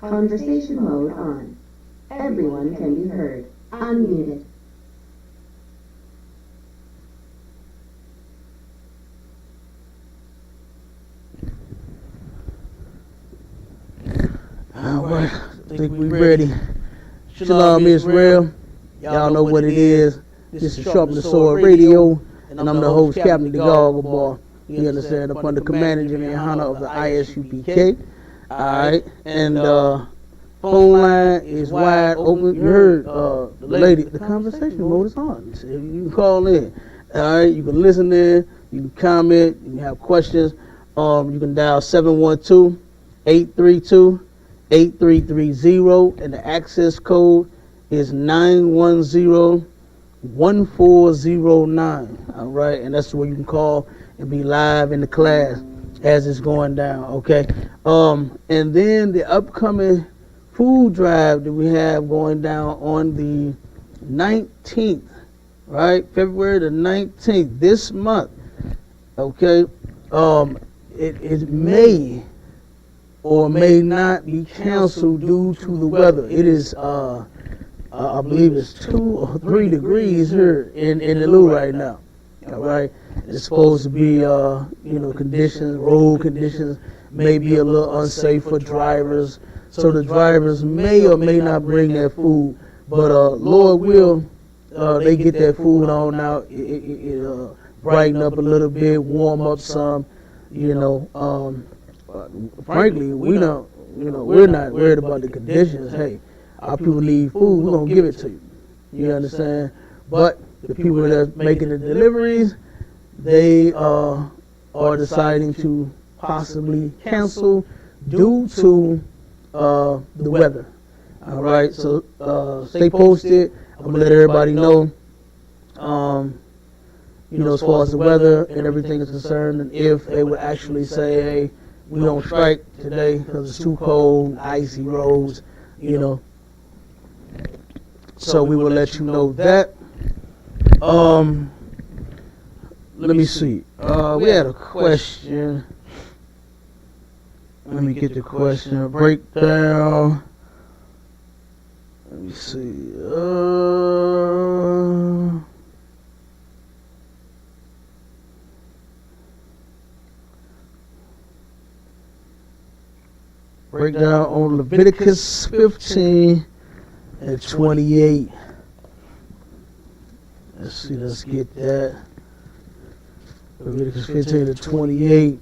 Conversation mode on. Everyone can be heard. Unmuted. Alright, I think we ready. Shalom Israel. Y'all know what it is. This is Sharpen the Sword Radio, and I'm the host, Captain DeGoggle Bar. You understand, upon the command and honor of the ISUPK. Alright, and phone line is wide open. You heard the lady. The conversation mode is on. So you can call in. Alright, you can listen in, you can comment, you can have questions. You can dial 712-832-8330, and the access code is 910-1409. All right, and that's where you can call and be live in the class as it's going down. Okay, and then the upcoming food drive that we have going down on the 19th, right? February the 19th, this month. Okay, it may or may not be canceled due to the weather. It is, I believe it's 2 or 3 degrees here in the Lou right now. All right, it's supposed to be, conditions, road conditions may be a little unsafe for drivers, so the drivers may or may not bring their food. But Lord will, they get that food on out. It brighten up a little bit, warm up some. Frankly, we're not worried about the conditions. Hey, our people need food, we're gonna give it to you. You understand? But the people that's making the deliveries, they are deciding to possibly cancel due to the weather. All right, so stay posted. I'm gonna let everybody know. As far as the weather and everything is concerned, and if they would actually say, hey, we don't strike today because it's too cold, icy roads, So we will let you know that. Let me see. We had a question. Let me get the question. Breakdown. Let me see. Breakdown on Leviticus 15 and 28. Let's get that. Leviticus 15 to 28.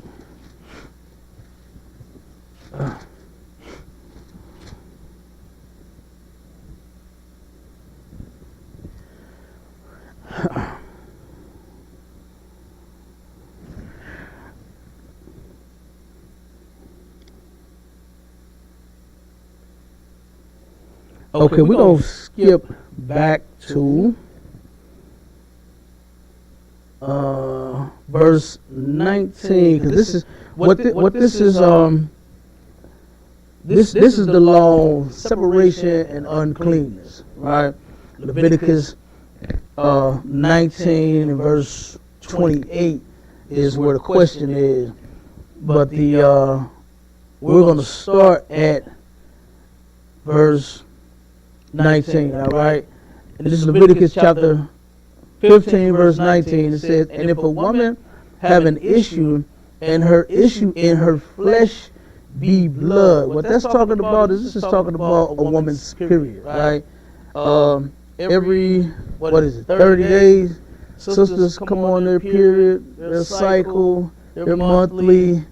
Okay, we're going to skip back to verse 19, because this is this is the law, separation and uncleanness, right? Leviticus 19 and verse 28 is where the question is, but we're going to start at verse 19, all right? And this is Leviticus chapter 15, verse 19. It says, and if a woman have an issue, and her issue in her flesh be blood. What that's talking about is, this is talking about a woman's period, right? Every, 30 days, sisters come on their period, their cycle, their monthly,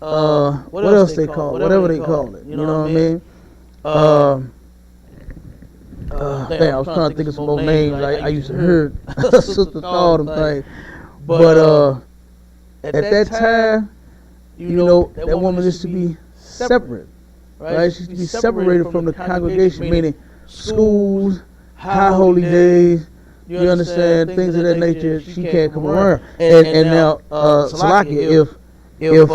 what else they call it, whatever they call it, you know what I mean? I was trying to think of some more names. I used to hear sister call them things. But at that time, that woman is to be separate, right? She's to be separated from the congregation, meaning schools, high holy days, you understand, things of that nature. She can't come around. And now, Salakia, if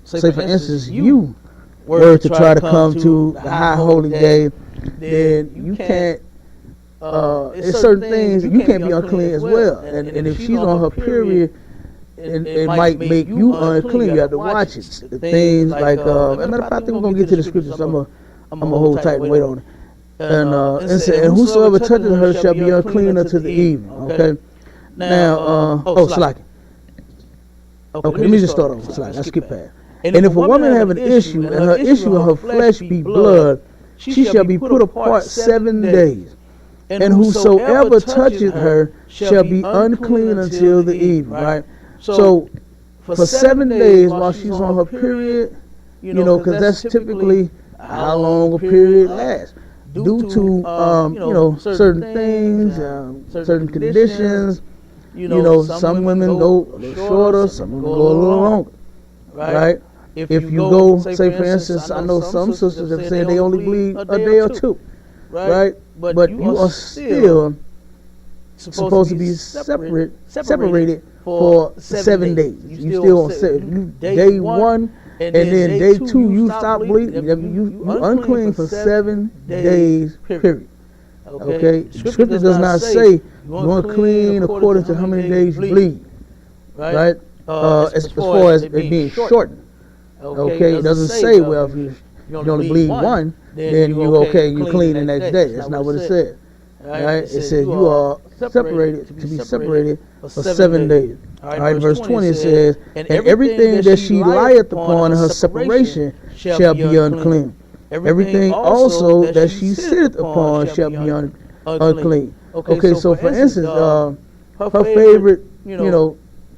say for instance, you were to try to come to the high holy day, then you can't, there's certain things, you can't be unclean as well. And if she's on her period, it might make you unclean. You have to watch it. The things like, matter of fact, I think we're going to get to the scriptures. I'm going to hold tight and wait on it. And say, and whosoever touches her shall be unclean unto the evening. Okay? Now, Slack. Okay, let me just start over. Slack. Let's skip past. And if a woman have an issue, and her issue of her flesh be blood, she shall be put apart 7 days. And whosoever touches her shall be unclean until the evening, right? So, for 7 days while she's on her period, because that's typically how long a period lasts. Due to, certain things, certain conditions, some women go a little shorter, some women go a little longer, right? If you go, say for instance, I know some sisters have said they only bleed a day or two, right? But you are still supposed to be separated for 7 days. You still on day 1 and then day 2 you stop bleeding, you unclean for 7 days, period. Okay? Scripture does not say you unclean according to how many days you bleed, right? As far as it being shortened. Okay, it doesn't say, well, if you only bleed one, then you clean the next day. That's not what it said. Right? It said you are separated to be separated for 7 days. All right, verse 20 says, and everything that she lieth upon in her separation shall be unclean. Everything also that she sitteth upon shall be unclean. Okay, so for instance, her favorite,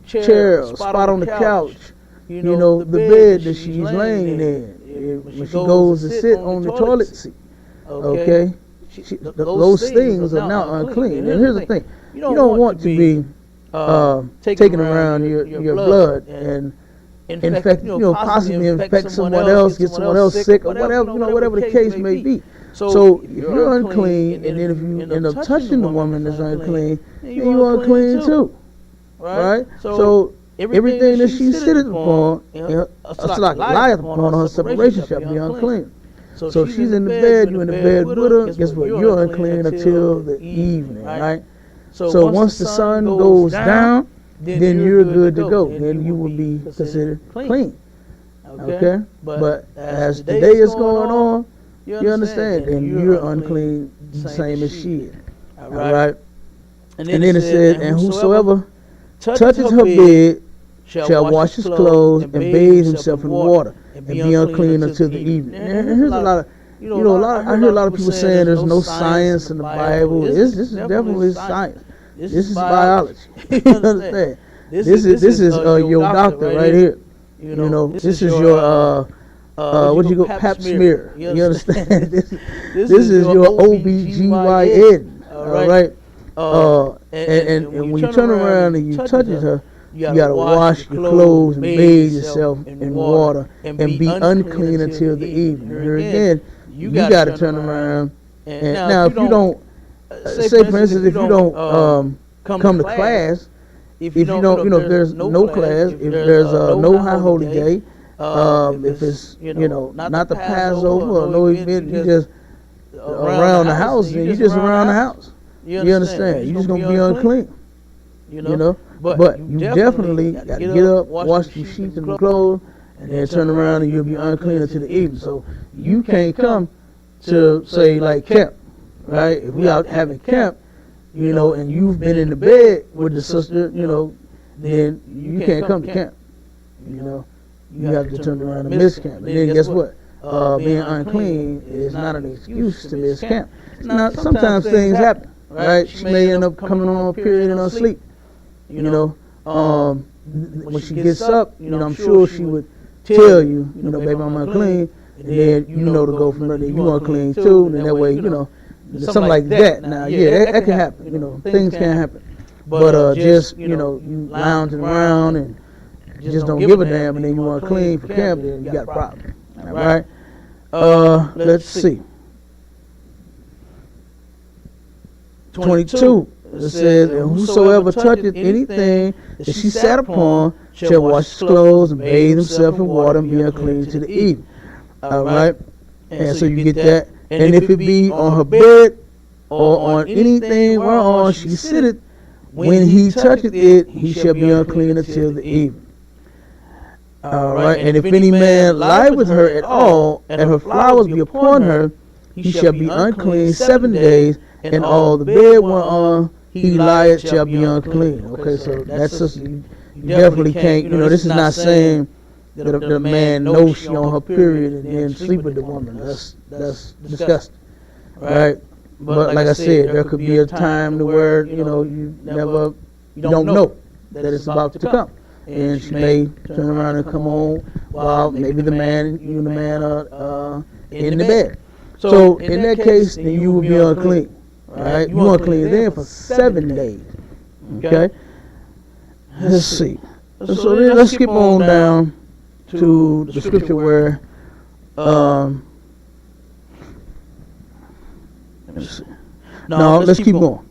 chair, or spot on the couch, the bed that she's laying in, when she goes to sit on the toilet seat, okay, those things are now unclean. And here's the thing, you don't want to be taking around your blood and infect, possibly infect someone else, get someone else sick, or whatever the case may be. So if you're unclean, and then if you end up touching the woman that's unclean, then you're unclean too, right? So everything that she sitteth upon, lieth upon her separation shall be unclean. So if she's in the bed, you in the bed with her, guess what? You're unclean until the evening, right? So once the sun goes down, then you're good to go. Then you will be considered clean. Okay? But as the day is going on, you understand, then you're unclean the same as she is. All right? And then it said, and whosoever touches her bed shall wash his clothes and bathe himself in water and be unclean until the evening. And here's a lot of, I hear a lot of people saying there's no science in the Bible. This is definitely science. This is biology. You understand? This is your doctor right here. This is your what you go pap smear. You understand? This is your OBGYN. All right. And when you turn around and you touch her, you gotta wash your clothes and bathe yourself in water and be unclean until the evening. Here again, you gotta turn around. And now, if you don't, say for instance, if you don't come to class, if you don't, if there's no class, if there's no high holy day, if it's not the Passover or no event, you just around the house, and you just around the house. You understand? You're just gonna be unclean. But you definitely got to get up, wash the sheets and the clothes, and then turn around and you'll be unclean until the evening. So you can't come to, say, like camp, right? If we out having camp, and you've been in the bed with the sister, then you can't come to camp. You have to turn around and miss camp. And then guess what? Being unclean is not an excuse to miss camp. Now, sometimes things happen, right? She may end up coming on a period in her sleep. When she gets up, I'm sure she would tell you, baby, I'm unclean, and then to go from there, you unclean too, and that way, something like that. Now, yeah, that can happen, things can happen. But just, you lounging around and just don't give a damn, and then you unclean for camp, then you got a problem. All right? Let's see. 22. It says, and whosoever toucheth anything that she sat upon shall wash his clothes and bathe himself in water and be unclean to the evening. All right? And so you get that. And if it be on her bed or on anything whereon she sitteth, when he toucheth it, he shall be unclean until the evening. All right? And if any man lie with her at all, and her flowers be upon her, he shall be unclean 7 days, and all the bed whereon he lieth shall be unclean. Okay, so that's just, you definitely can't, this is not saying that a man knows she on her period and then sleep with the woman. That's disgusting, right? But like I said, there could be a time to where, you don't know that it's about to come. And she may turn around and come on while maybe the man, you and the man are in the bed. So in that case, then you will be unclean. Alright, you unclean then for 7 days. Okay? Let's see. So then let's skip on down to the scripture where let's keep going.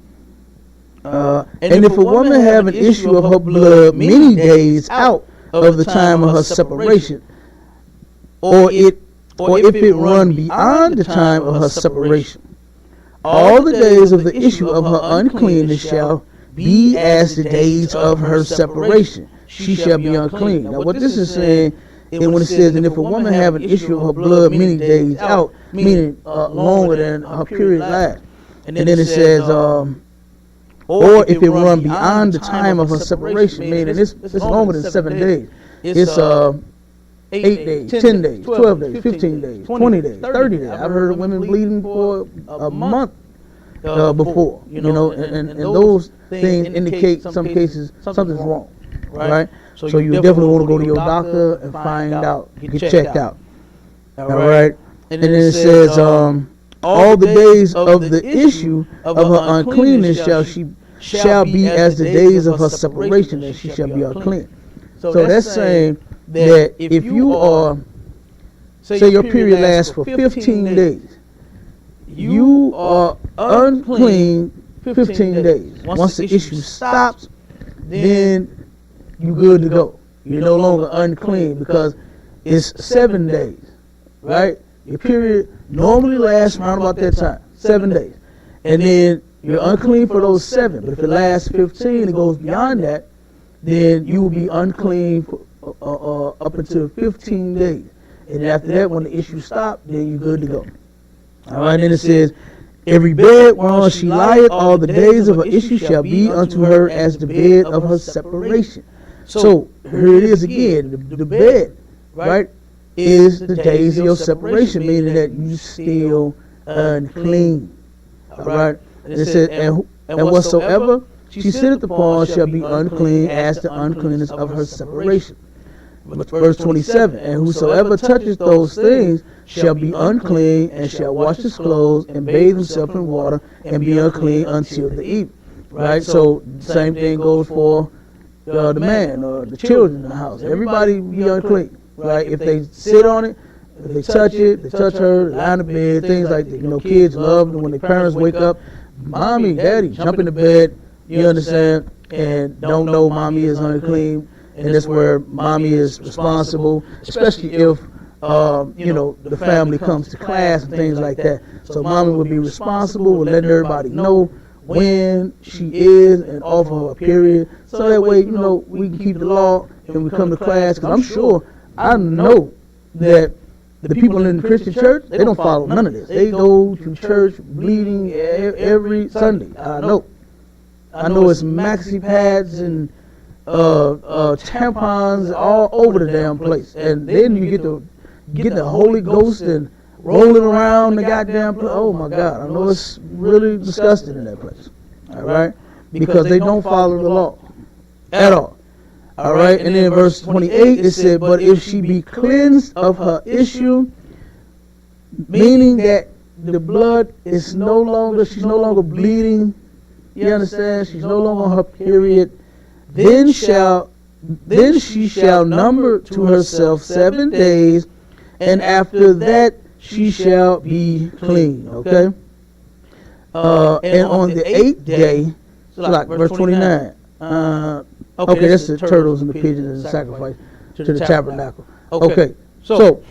And if a woman have an issue of her blood many days out of the time of her separation, or if it run beyond the time of her separation. All the days of the issue of her uncleanness shall be as the days of her separation. She shall be unclean. Now what this is saying, and when it says, and if a woman have an issue of her blood many days out, meaning longer than her period lasts, and then it says, or if it run beyond the time of her separation, meaning it's longer than 7 days. It's 8 days, 10 days, 12 days, 15 days, 20 days, 30 days. I've heard of women bleeding for a month before, and those things indicate some cases something's wrong, right? So you definitely want to go to your doctor and find out, get checked out, all right? And then it says, all the days of the issue of her uncleanness shall be as the days of her separation, and she shall be unclean. So that's saying that if you are, say your period lasts for 15 days, you are unclean 15 days. Once the issue stops, then you're good to go. You're no longer unclean because it's 7 days, right? Your period normally lasts around about that time, 7 days. And then you're unclean for those 7. But if it lasts 15 and goes beyond that, then you will be unclean for up until 15 days. And after that, when the issue stops, then you're good to go. All right, then it says, every bed whereon she lieth all the days of her issue shall be unto her as the bed of her separation. So here it is again, the bed, right, is the days of your separation, meaning that you still unclean. All right, and it says, and whatsoever she sitteth upon shall be unclean as the uncleanness of her separation. Verse 27, and whosoever touches those things shall be unclean, and shall wash his clothes, and bathe himself in water, and be unclean until the evening. Right? So same thing goes for the man or the children in the house. Everybody be unclean. Right? If they sit on it, if they touch it, they touch her, lie on the bed, things like that. Kids love when their parents wake up, mommy, daddy, jump in the bed, you understand, and don't know mommy is unclean. And that's where mommy is responsible, especially if, the family comes to class and things like that. So mommy would be responsible with letting everybody know when she is and offer her period. So that way, we can keep the law and we come to class. Because I know that the people in the Christian church, they don't follow none of this. They go to church bleeding every Sunday. I know it's maxi pads and tampons all over the damn place, and then you get the Holy Ghost and rolling around the goddamn place. Oh my God, I know it's really disgusting in that place. All right, because they don't follow the law at all. All right, and then verse 28 it said, but if she be cleansed of her issue, meaning that the blood is she's no longer bleeding. You understand? She's no longer on her period. Then she shall number to herself 7 days, and after that she shall be clean. Okay? And on the 8th day, like verse 29. Okay, that's the turtles and the pigeons and the sacrifice to the tabernacle. Okay, so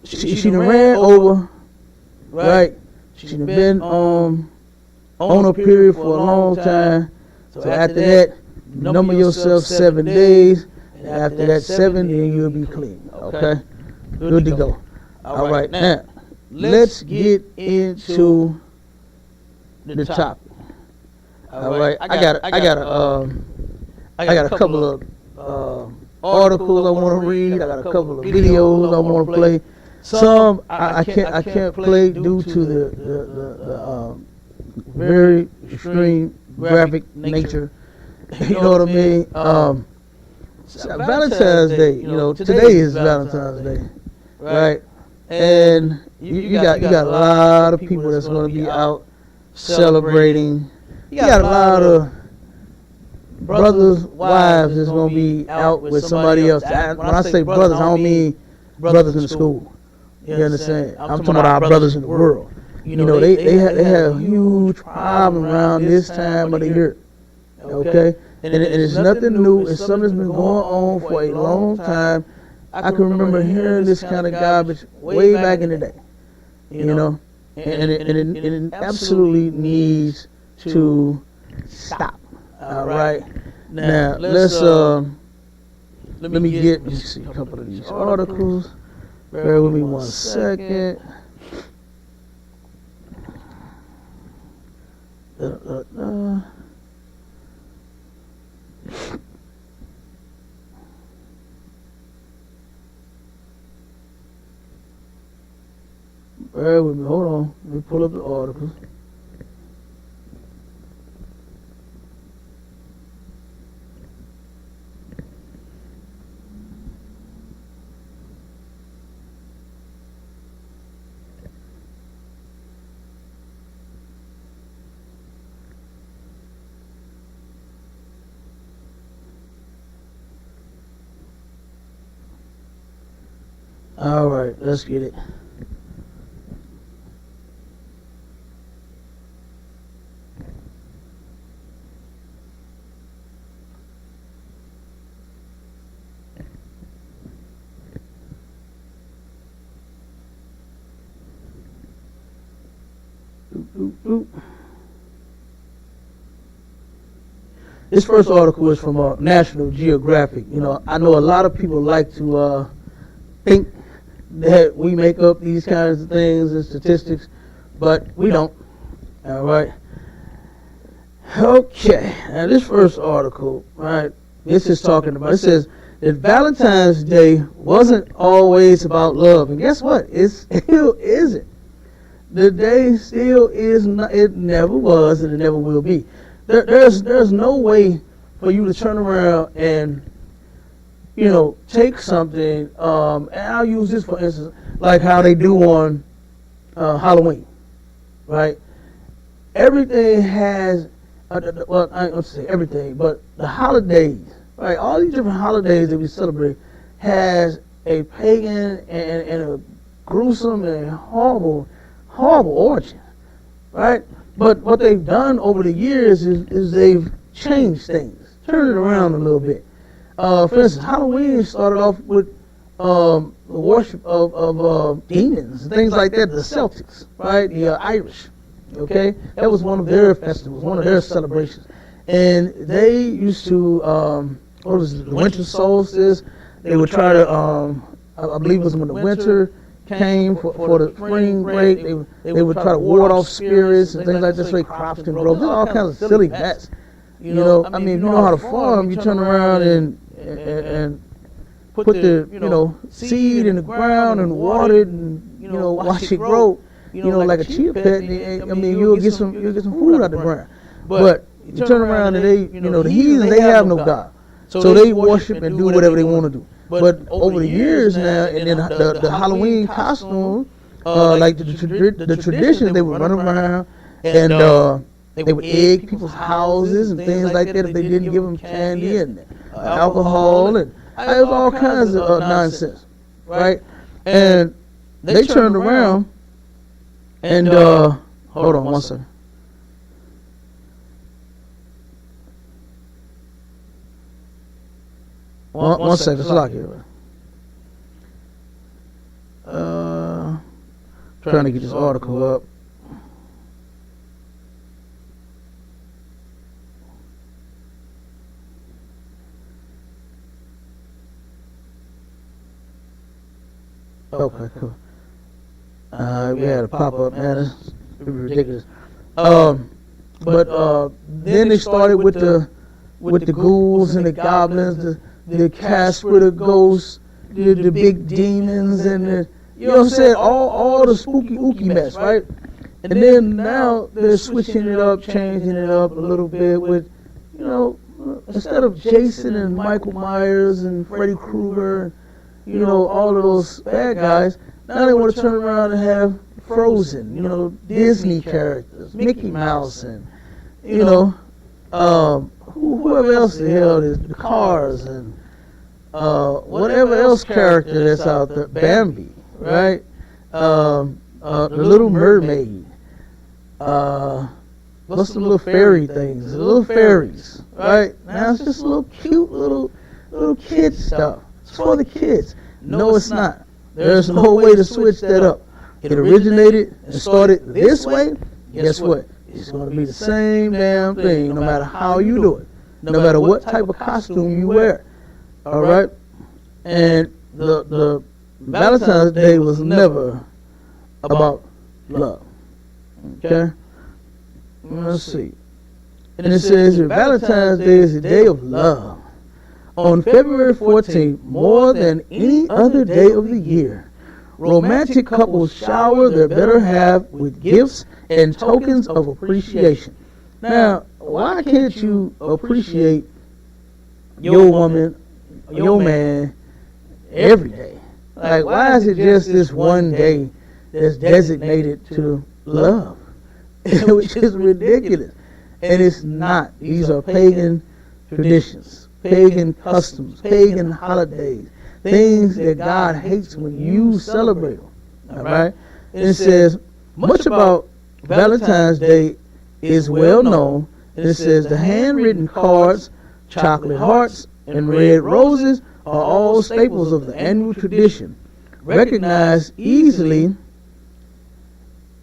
she done ran over, right? She done been on her period for a long time. So after that, number yourself 7 days, and after that 7, then you'll be clean. Okay? Good to go. All right, now, let's get into the topic. All right, I got a couple of articles I want to read. I got a couple of videos I want to play. Some I can't play due to the very extreme graphic nature. You know what I mean? Valentine's Day. Today is Valentine's Day, right? And you got a lot of people that's going to be out celebrating. You got a lot of brothers, wives that's going to be out with somebody else. When I say brothers, I don't mean brothers in the school. You understand? I'm talking about our brothers in the world. They have a huge problem around this time of the year. Okay? And it's nothing new. It's something that's been going on for a long time. I can remember hearing this kind of garbage way back in the day, you know, and it absolutely needs to stop. All right. Now let's let me get just a couple of these articles. Bear with me 1 second. Bear with me. Hold on. Let me pull up the articles. All right, let's get it. This first article is from National Geographic. You know, I know a lot of people like to think that we make up these kinds of things and statistics, but we don't. All right. Okay. Now this first article, right? This is talking about. It says that Valentine's Day wasn't always about love, and guess what? It still isn't. The day still is not. It never was, and it never will be. There's no way for you to turn around and, you know, take something, and I'll use this for instance, like how they do on Halloween, right? Everything has, well, I don't say everything, but the holidays, right? All these different holidays that we celebrate has a pagan and a gruesome and horrible origin, right? But what they've done over the years is they've changed things, turned it around a little bit. For instance, Halloween started off with the worship of demons and things like that. The Celtics, right? The Irish, okay? That was one of their festivals, one of their celebrations. And they used to, what was it, the winter solstice. They would try to, I believe it was when the winter came for the spring break, they would try to ward off spirits and things like that so their crops can grow. There's all kinds of silly mess. You know, I mean, if you know how to farm, you turn around and put the, you know, seed in the ground and water it and, you know, watch it grow, you know, like a chia pet. And, I mean, you'll get some food out the ground. But you turn around and they, you know, the heathens, they have no God. So they worship and do whatever they want to do. But over the years now, and then the Halloween costume, like the tradition, they would run around and they would egg people's houses and things like that if they didn't give them candy and alcohol, and it was all kinds of nonsense, right? And they turned around and hold on one second. One second, it's locked here. Trying to get this article up. Okay, cool. We had a pop-up, man. It's ridiculous. But then they started with the ghouls and the goblins, the Casper, the ghosts, the big demons, and the, you know what I'm saying, all the spooky ooky mess, right? And then now they're switching it up, changing it up a little bit with, you know, instead of Jason and Michael Myers and Freddy Krueger, you know, all of those bad guys, now they want to turn around and have Frozen, you know, Disney characters, Mickey Mouse, and, you know, whoever else the hell is, the Cars, and whatever else character that's out there, Bambi, right? The Little Mermaid, what's the little fairy things, the little fairies, right? Now it's just little cute little kid stuff. It's for the kids. No, it's not. There's no way to switch that up. It originated and started this way. Guess what? It's going to be the same damn thing no matter how you do it. No matter what type of costume you wear. All right? And the Valentine's Day was never about love. Okay? Let's see. And it says that Valentine's Day is the day of love. On February 14th, more than any other day of the year, romantic couples shower their better half with gifts and tokens of appreciation. Now, why can't you appreciate your woman, your man, every day? Like, why is it just this one day that's designated to love? Which is ridiculous. And it's not. These are pagan traditions, pagan customs, pagan holidays, things that God hates when you celebrate them. All right? And it says, much about Valentine's Day is well known. And it says, the handwritten cards, chocolate hearts, and red roses are all staples of the annual tradition, recognized easily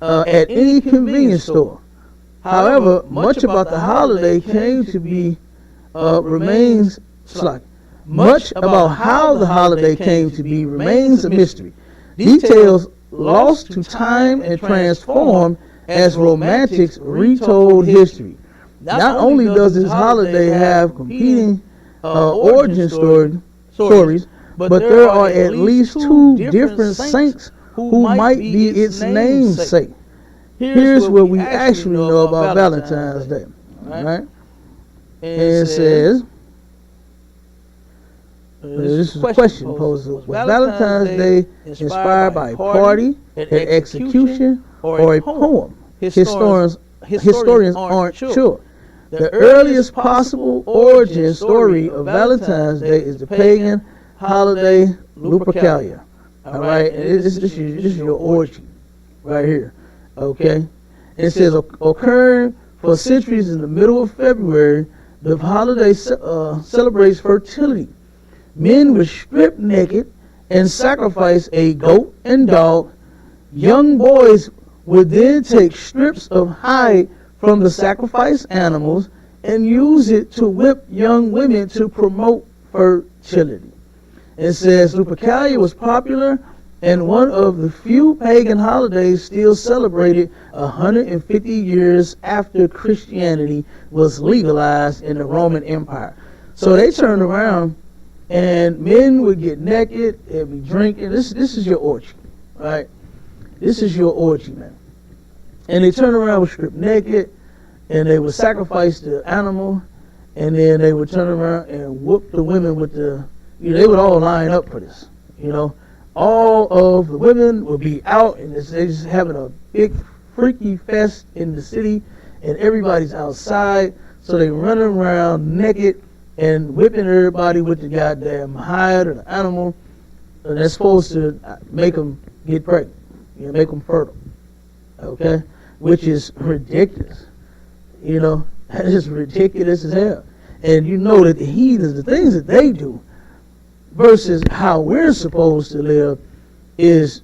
at any convenience store. However, much about the holiday came to be much about how the holiday came to be remains a mystery. Details lost to time and transformed as romantics retold history. Not only does this holiday have competing origin stories, but there are at least two different saints who might be its namesake. Here's what we actually know about Valentine's Day. All right? And it says, this is a question posed. Was Valentine's Day inspired by a party, an execution, or a poem? Historians aren't sure. The earliest possible origin story of Valentine's Day is the pagan holiday Lupercalia. All right? And this is your origin right here. Okay? It says, occurring for centuries in the middle of February, the holiday celebrates fertility. Men would strip naked and sacrifice a goat and dog. Young boys would then take strips of hide from the sacrificed animals and use it to whip young women to promote fertility. It says Lupercalia was popular and one of the few pagan holidays still celebrated 150 years after Christianity was legalized in the Roman Empire. So they turned around and men would get naked and be drinking. This is your orgy, right? This is your orgy, man. And they turn around with stripped naked, and they would sacrifice the animal, and then they would turn around and whoop the women with the, they would all line up for this, All of the women would be out, and they're just having a big freaky fest in the city, and everybody's outside, so they running around naked and whipping everybody with the goddamn hide of the animal, and that's supposed to make them get pregnant, make them fertile, okay? Which is ridiculous, that is ridiculous as hell. And you know that the heathens, the things that they do versus how we're supposed to live is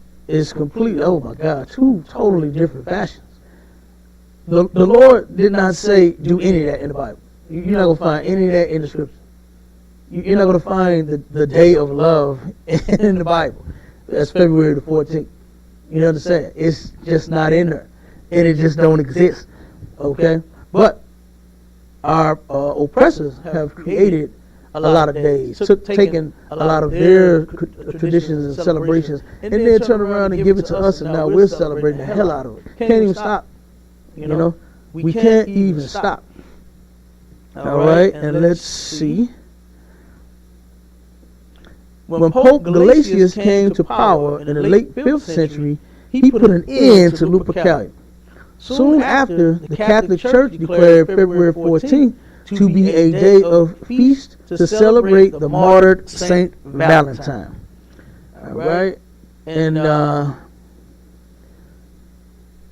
completely, oh my God, two totally different fashions. The Lord did not say do any of that in the Bible. You're not going to find any of that in the scripture. You're not going to find the day of love in the Bible. That's February the 14th. You understand? It's just not in there. And it just don't exist. Okay? But our oppressors have created a lot of days, taken a lot of their traditions and celebrations, and then turn around and give it to us, and now we're celebrating the hell out of it. Can't even stop. We can't even stop. All right, and let's see. When Pope Gelasius came to power in the late 5th century, he put an end to Lupercalia. Soon after, the Catholic Church declared February 14th to be a day of feast to celebrate the martyred Saint Valentine. All right, and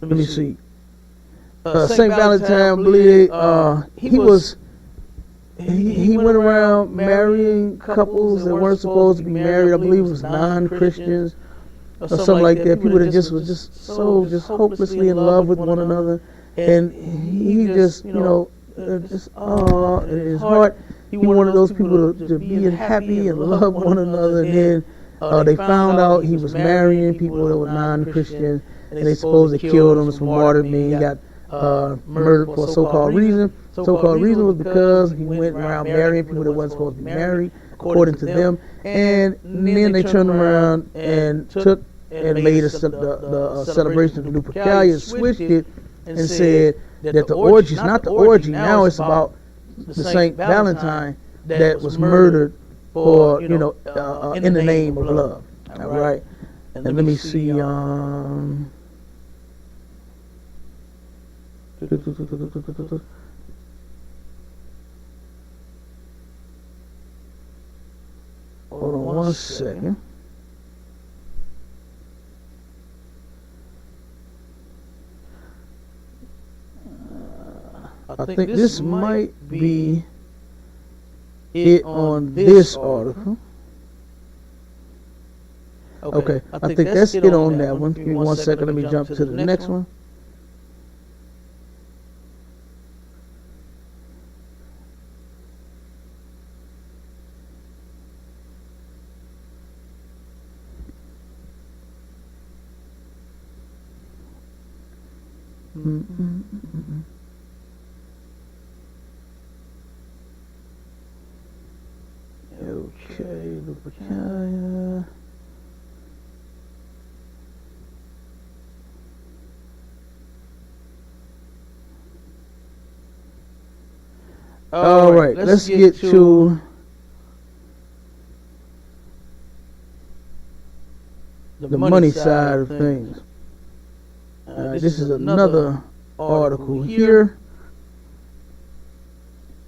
let me see. Saint Valentine, I believe he was he went around marrying couples that weren't supposed to be married. I believe it was non-Christians or something like that. People that just was just so just hopelessly in love with one another, and he just just in his heart he wanted those people to be happy and love one another. And then they found out he was marrying people that were non-Christian, and they supposed to killed him. Some martyred me. He got murdered for a so-called reason. So-called reason was because he went around marrying people that weren't supposed to be married, according to them. And then they turned around and took and made the celebration of the Lupercalia, switched it, and said that the orgies, not the orgy, now it's about the Saint Valentine that was murdered for, in the name of love. All right. And let me see. Hold on 1 second. I think this might be it on this article. Okay, I think that's it on that one. Give me 1 second, let me jump to the next one. Okay, Lupercalia. All right, let's get to the money side of things. This is another article here.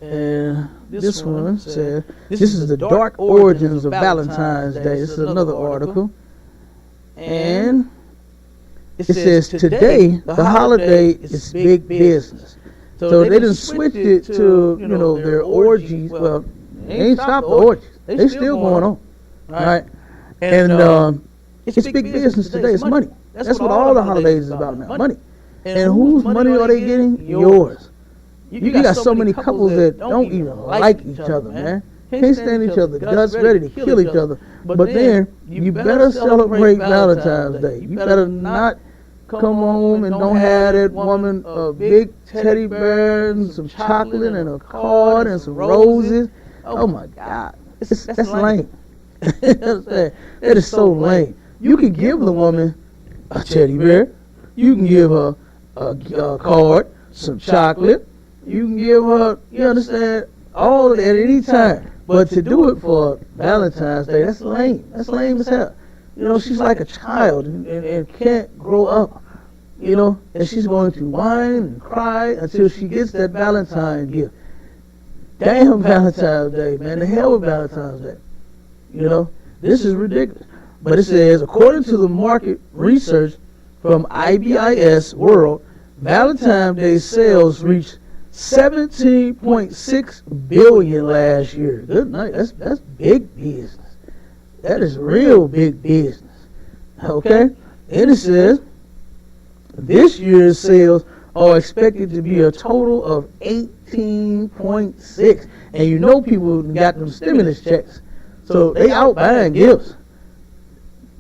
And this one says, this is the dark origins of Valentine's Day. This is another article. And it says, today, the holiday is big business. So they didn't switch it to, their orgies. Well, they ain't stopped the orgies. They still going on. Right? And it's big business today. It's money. That's what all the holidays is about now. Money. And whose money are they getting? Yours. You got so many couples that don't even like each other, man. Can't stand each other, guts ready to kill each other. But then, you better celebrate Valentine's Day. You better not come home and don't have that woman a big teddy bear and some chocolate and a card and some roses. Oh my God. That's lame. That is so lame. You can give the woman a teddy bear. You can give her a card, some chocolate. You can give her, you understand, all of that at any time. But to do it for Valentine's Day, that's lame. That's lame as hell. She's like a child and can't grow up. And she's going to whine and cry until she gets that Valentine gift. Damn Valentine's Day, man. The hell with Valentine's Day. This is ridiculous. But it says, according to the market research from IBIS World, Valentine's Day sales reached 17.6 billion last year. Good night. That's big business. That is real big business. Okay? And it says this year's sales are expected to be a total of 18.6. And people got them stimulus checks. So they out buying gifts.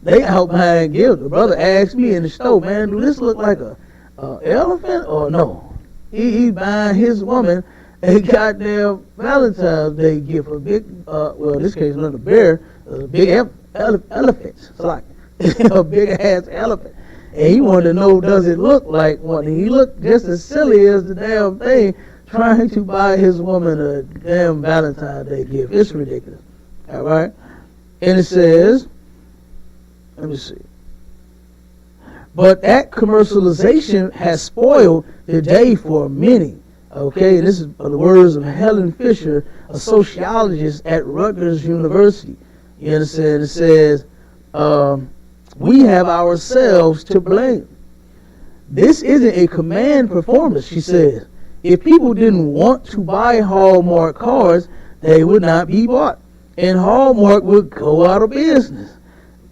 They out buying gifts. The brother asked me in the store, man, do this look like a elephant or no? He's buying his woman a goddamn Valentine's Day gift, a big, in this case, not a bear, a big elephant. It's like a big ass elephant. And he wanted to know, does it look like one? And he looked just as silly as the damn thing, trying to buy his woman a damn Valentine's Day gift. It's ridiculous. All right? And it says, let me see. But that commercialization has spoiled the day for many. Okay, and this is the words of Helen Fisher, a sociologist at Rutgers University. You understand? It says, we have ourselves to blame. This isn't a command performance, she says. if people didn't want to buy Hallmark cards, they would not be bought, and Hallmark would go out of business.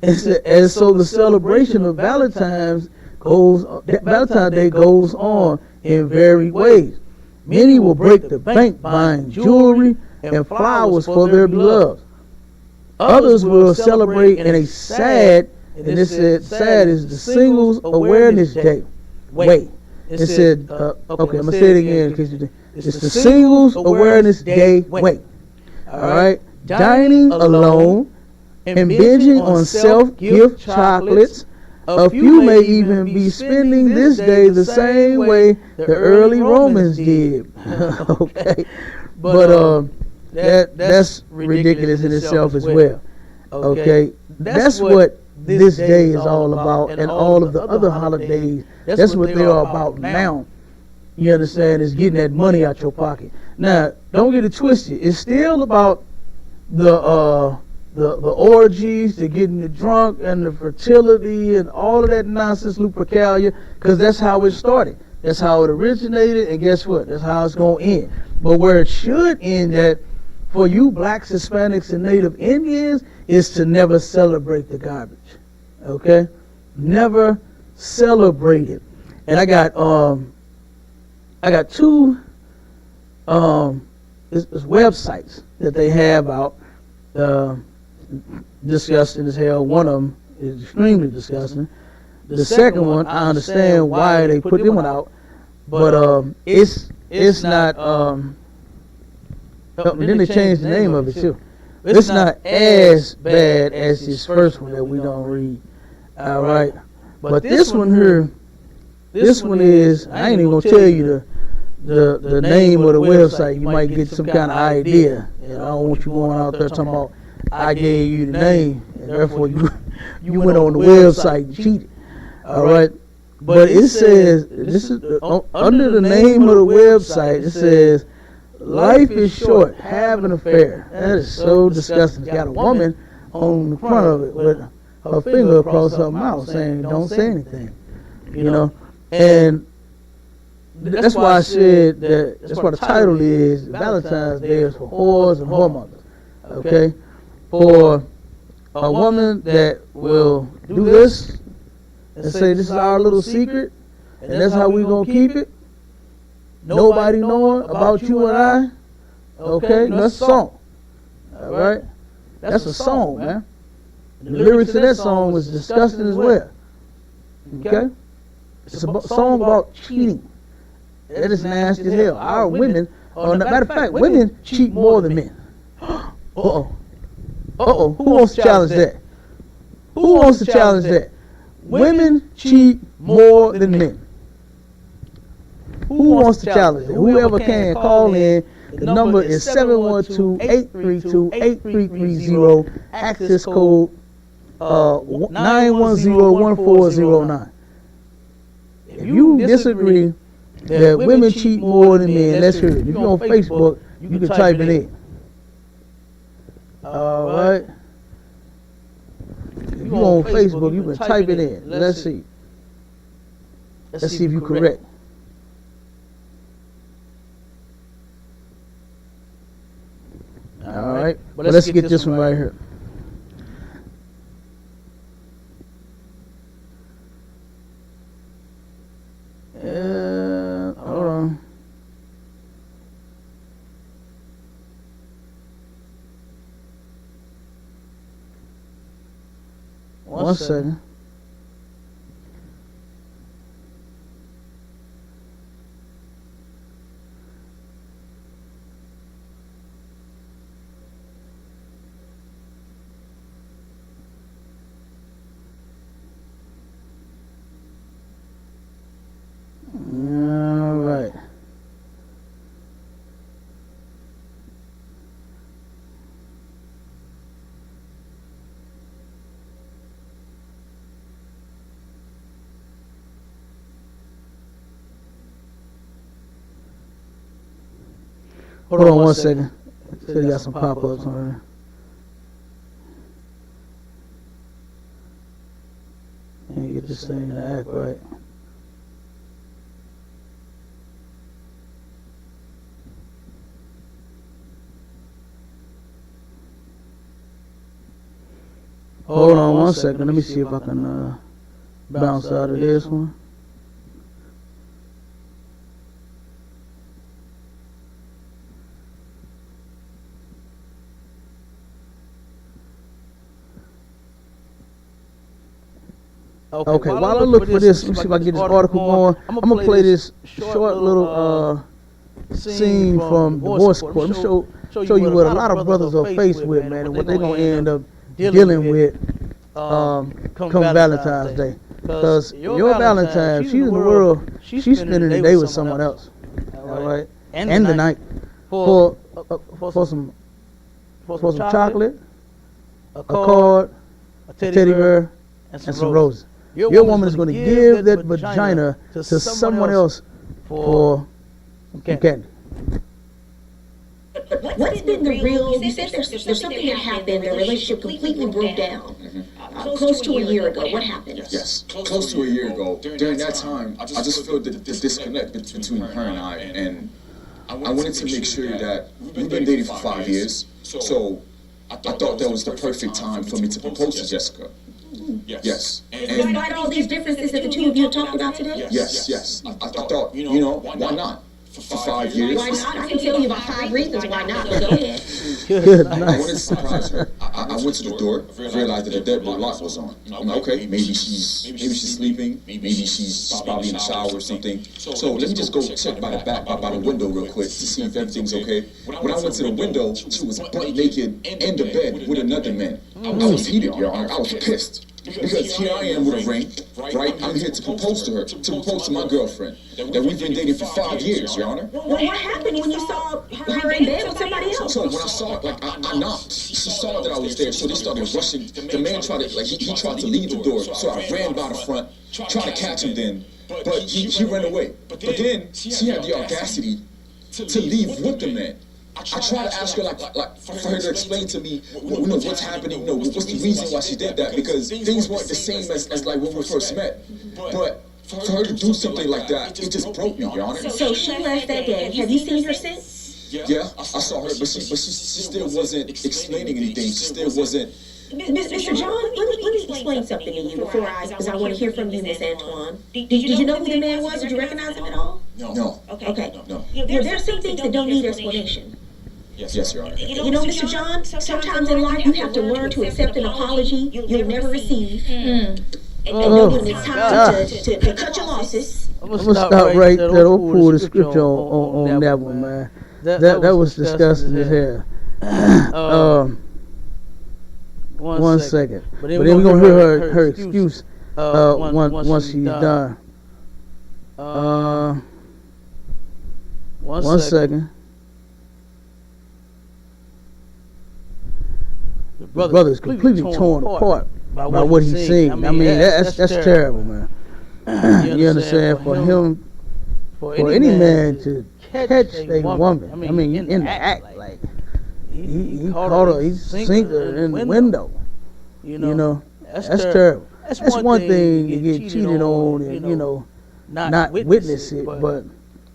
And so the celebration of Valentine's Day goes on in varied ways. Many will break the bank buying jewelry and flowers for their beloved. Others will celebrate in a sad, and it said sad is the Singles Awareness Day. Wait, it said, okay, I'm going to say it again in case you think. It's the Singles Awareness Day. Wait, all right, dining alone and binging on self-gift chocolates. A few may even be spending this day the same way the early Romans did. Okay, but that's ridiculous in itself as well. Okay, that's what this day is all about, and all of the other holidays. That's what they are about now. You understand? Is getting that money out your pocket. Now, don't get it twisted. It's still about the orgies, the getting you drunk, and the fertility, and all of that nonsense, Lupercalia, because that's how it started. That's how it originated, and guess what? That's how it's going to end. But where it should end at, for you blacks, Hispanics, and Native Indians, is to never celebrate the garbage. Okay? Never celebrate it. And I got two websites that they have out, disgusting as hell. One of them is extremely disgusting. The second one, I understand why they put them one out, but it's not. Then they changed the name of it too. It's not as bad as this first one that we don't read. All right, but this one here, this one is. I ain't even gonna tell you the name of the website. You might get some kind of idea. And I don't want you going out there talking about I gave you the name, and therefore you went on the website and cheated. All right, but it says this is under the name of the website. It says, "Life is short. Have an affair." That is so disgusting. It's got a woman on the front of it with her finger across her mouth saying, "Don't say anything." You know, and that's why I said that. That's why the title is Valentine's Day is for whores and whoremongers. Okay, for a woman that will do this and say this is our little secret and that's how we gonna keep it. Nobody knowing about you and I. Okay, that's a song. All right, that's a song, man. And the lyrics of that song was disgusting as well. Okay, it's a song about cheating. That is nasty as hell. Our women, matter of fact, women cheat more than men. Uh-oh. Who wants to challenge that? Who wants to challenge that? Women cheat more than men. Who wants to challenge it? Whoever can, call in. The number is 712-832-8330. Access code 910-1409. If you disagree that women cheat more than men, let's hear it. If you're on Facebook, you can type it in. All right. If you're on Facebook, you can type it in. Let's see. Let's see if you're correct. All right. But let's get this one right here. Hold on. One second. All right. Hold on one second. So you got some pop-ups on there. And get this thing to act right. Hold on 1 second. Let me see if I can bounce out of this one. Okay, while I look for this, let me see if I can get this article going. I'm going to play this short little scene from divorce court. I'm going to show you what a lot of brothers are faced with, man, and what they're going to end up dealing with come Valentine's Day. Because your Valentine, she's in the world, she's spending the day with someone else, all right, and the night for some chocolate, a card, a teddy bear, and some roses. Your woman is going to give that vagina to someone else for some candy. What's been the real, you said there's something that happened, the relationship completely broke down close to a year ago. What happened? Yes, close to a year ago. During that time, I just felt the disconnect between her and I, and I wanted to make sure that we've been dating for 5 years, so I thought that was the perfect time for me to propose to Jessica. Yes. And despite all these differences that the two of you talked about today? Yes. I thought, why not? For 5 years. Why not? I can tell you about 5 reasons why not, but go ahead. Good, I nice. wanted to surprise her. I went to the door, realized that the deadbolt lock was on. I'm like, okay, maybe she's sleeping, maybe she's probably in the shower or something. So let me just go check by the back, by the window real quick to see if everything's okay. When I went to the window, she was butt naked in the bed with another man. I was heated, Your Honor. I was pissed. Because here I am with a ring, right? I'm here to propose to her, to propose to my girlfriend that we've been dating for 5 years, Your Honor. Well, what happened when you saw her in bed with somebody else? So when I saw it, I knocked. She saw that I was there, so they started rushing. The man tried to, he tried to leave the door, so I ran by the front, tried to catch him then, but he ran away. But then she had the audacity to leave with the man. I tried to ask her, for her to explain to me, what's happening, what's the reason why she did that, because things weren't the same as like when we first met. But for her to do something like that, it just broke me, Your Honor. So she left that day. Have you seen her since? Yeah, I saw her, but she still wasn't explaining anything. She still wasn't. Mr. John, let me explain something to you because I want to hear from you, Miss Antoine. Did you know who the man was? Did you recognize him at all? No. Okay. No. There's some things that don't need explanation. Yes, Your Honor. You know, Mr. John, sometimes in life you have to learn to accept an apology you'll never receive. And know when it's time to cut your losses. I'm going to stop right there. Don't pull the scripture on that one, man. That was disgusting as hell. 1 second. But then we're going to hear her excuse once she's done. 1 second. The brother's completely torn apart by what he's seen. I mean, that's terrible, man. You understand? For him, for any man to catch a woman, I mean, in the act, like, he caught her, he seen her in the window. You know, that's terrible. That's one thing to get cheated on and, not witness it, but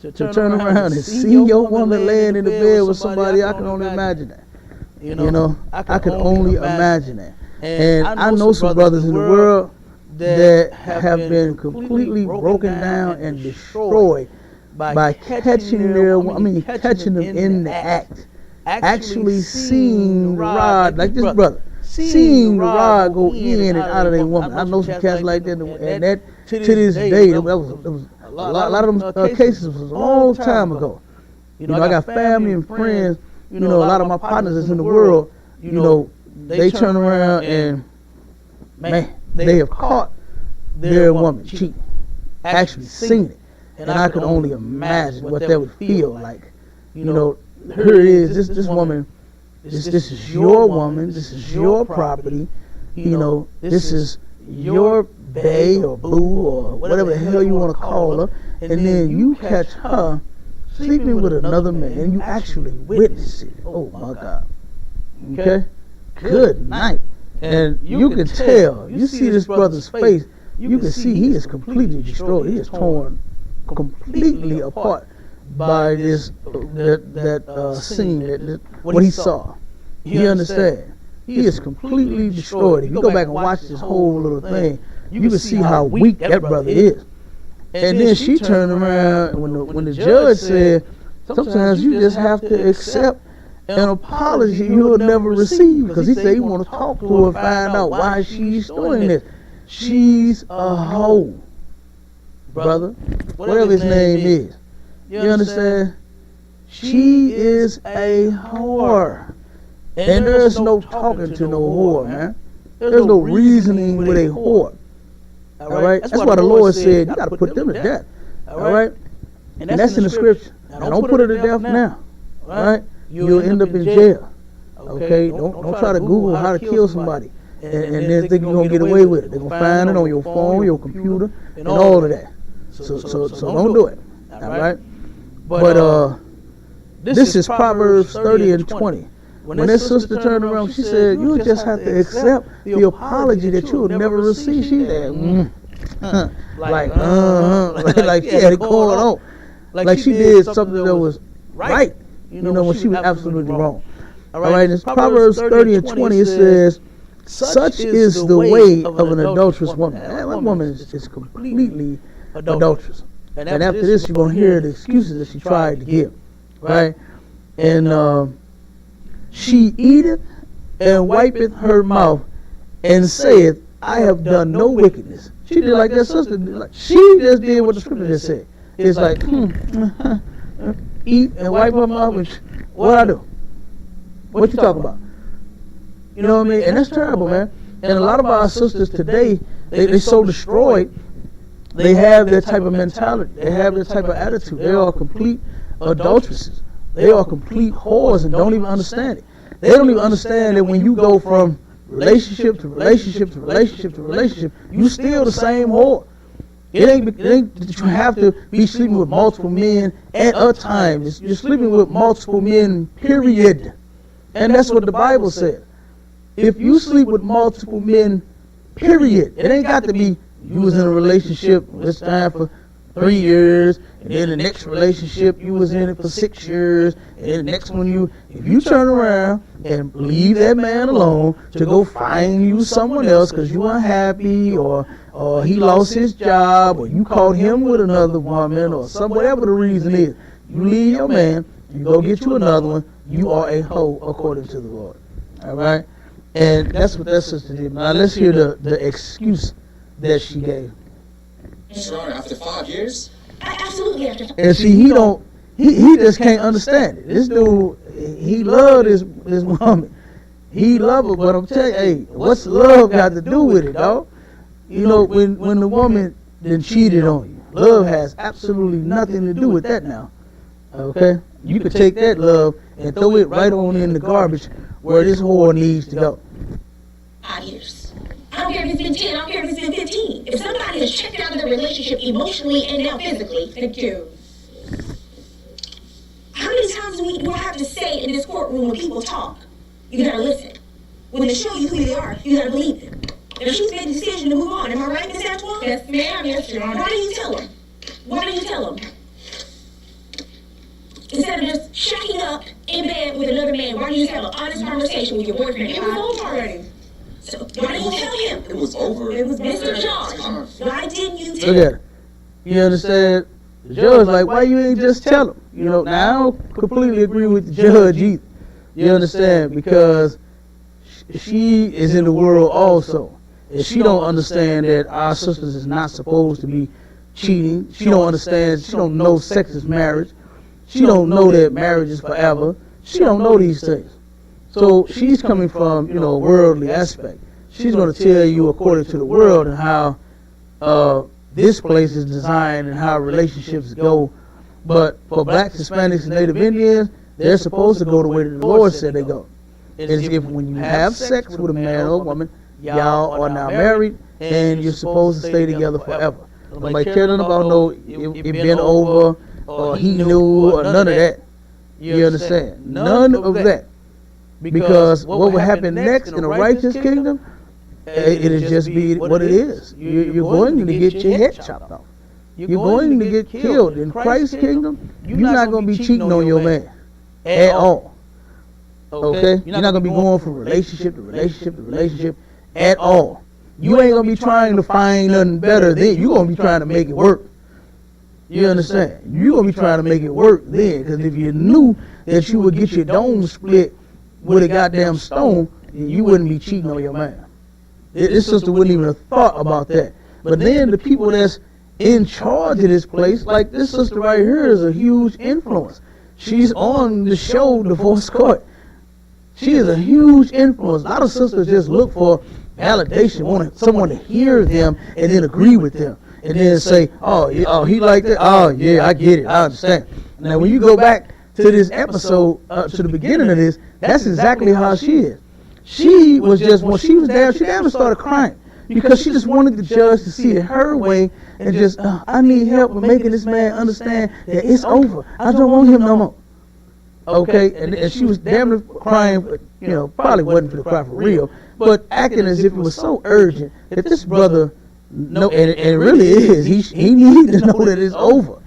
to turn around and see your woman laying in the bed with somebody, I can only imagine that. I can only imagine that. And I know some brothers in the world that have been completely broken down and destroyed by catching catching them in the act. Actually seeing the rod, like this brother, seeing the rod go in and out of their woman. I know some cats like that, and that to this day, that was a lot of them cases was a long time ago. I got family and friends. A lot of my partners that's in the world, they turn around and, man, they have caught their woman cheating, actually seen it. And I could only imagine what that would feel like. Here it is, this woman, this is your woman, this is your property, this is your bae or boo or whatever the hell you want to call her, and then you catch her sleeping with another man, and you actually witness it. Oh my God. Okay? Good night. And you can tell, you see this brother's face, you can see he is completely destroyed. He is torn completely apart by this, that scene, what he saw. You understand? he is completely destroyed. If you go back and watch this whole little thing, you can see how weak that brother is. And then she turned around when the judge said, sometimes you just have to accept an apology you'll never receive, because he said he want to talk to her and find out why she's doing this. She's a hoe, brother, whatever his name is. You understand? She is a whore. And there's no talking to no whore, man. There's no reasoning with a whore. All right? That's why the Lord said you got to put them to death. All right? And that's in the scripture. Now, don't put her to death now. All right? You'll end up in jail. Okay? Don't try to Google how to kill somebody and then think you're going to get away with it. They're going to find it on your phone, your computer, and all of that. So don't do it. All right? But this is Proverbs 30 and 20. When that sister turned around, she said, you just have to accept the apology that you'll never receive. She said, like she had it going on. Like she did something that was right, when she was absolutely wrong. All right, in Proverbs 30 and 20, it says, such is the way of an adulterous woman. That woman is completely adulterous. And after this, you're going to hear the excuses that she tried to give. Right? And she eateth and wipeth her mouth and saith, I have done no wickedness. She did like that sister did. She just did what the scripture just said. It's like, eat and wipe her mouth, and what I do? What you talking about? You know what I mean? And that's terrible, man. And a lot of our sisters today, they so destroyed. They have that type of mentality. They have that type of attitude. They are complete adulteresses. They are complete whores and don't even understand it. They don't even understand that when you go from relationship to relationship to relationship to relationship, you still the same whore. It ain't that you have to be sleeping with multiple men at a time. You're sleeping with multiple men, period. And that's what the Bible said. If you sleep with multiple men, period, it ain't got to be you was in a relationship this time for 3 years, and then the next relationship you was in it for 6 years, and then the next one if you turn around and leave that man alone to go find you someone else because you unhappy, or he lost his job, or you caught him with another woman, or whatever the reason is, you leave your man, you go get you another one, you are a hoe according to the Lord. All right? And that's what that sister did. Now let's hear the excuse that she gave. Your Honor, after 5 years? Absolutely after 5 years. And see, he just can't understand it. This dude, he loved this woman. He loved her, but I'm telling you, hey, what's love got to do with it, dog? When the woman then cheated on you, love has absolutely nothing to do with that now. Okay? You could take that love and throw it right on in the garbage where this whore needs to go. 5 years. I don't care if it's been 10, I don't care if it's been 15. If somebody has checked out of their relationship emotionally and now physically, thank you. How many times do I have to say in this courtroom when people talk? You gotta listen. When they show you who they are, you gotta believe them. If she's made the decision to move on, am I right, Ms. Antoine? Yes, ma'am. Yes, Your Honor. Why do you tell them? Why do you tell them? Instead of just shacking up in bed with another man, why do you just have an honest conversation with your boyfriend? It was over already. So why didn't you tell him? It was over. It was Mr. John. Why didn't you tell him? Look at it. You understand? The judge like, why you ain't just tell him? Now I don't completely agree with the judge either. You understand? Because she is in the world also. And she don't understand that our sisters is not supposed to be cheating. She don't understand. She don't know sex is marriage. She don't know that marriage is forever. She don't know these things. So she's coming from, a worldly aspect. She's going to tell you according to the world and how this place is designed and how relationships go. But for blacks, Hispanics, and Native Indians, they're supposed to go the way that the Lord said they go. It's if when you have sex with a man or a woman, y'all are now married and you're supposed to stay together forever. Nobody caring about it been over or he knew or none of that. You understand? None of that. Because what will happen next in a righteous kingdom, it'll just be what it is. You're going to get your head chopped off. You're going to get killed. In Christ's kingdom, you're not going to be cheating on your man at all. Okay? You're not going to be going from relationship to relationship to relationship at all. You ain't going to be trying to find nothing better then. You're going to be trying to make it work. You understand? You're going to be trying to make it work then. Because if you knew that you would get your dome split with a goddamn stone, you wouldn't be cheating on your man. This sister wouldn't even have thought about that. But then the people that's in charge of this place, like this sister right here is a huge influence. She's on the show Divorce Court. She is a huge influence. A lot of sisters just look for validation, want someone to hear them and then agree with them. And then say, oh, he like that? Oh, yeah, I get it. I understand. Now, when you go back to this episode, to the beginning of this, that's exactly how she is. She was just, when she was down, she never started crying because she just wanted the judge to see it her way and just, I need help with making this man understand that it's over. I don't want him no more. Okay, and she was damn near crying, but, probably wasn't for the cry for real, but acting as if it was so urgent that this brother, and it really is, he needs to know that it's over.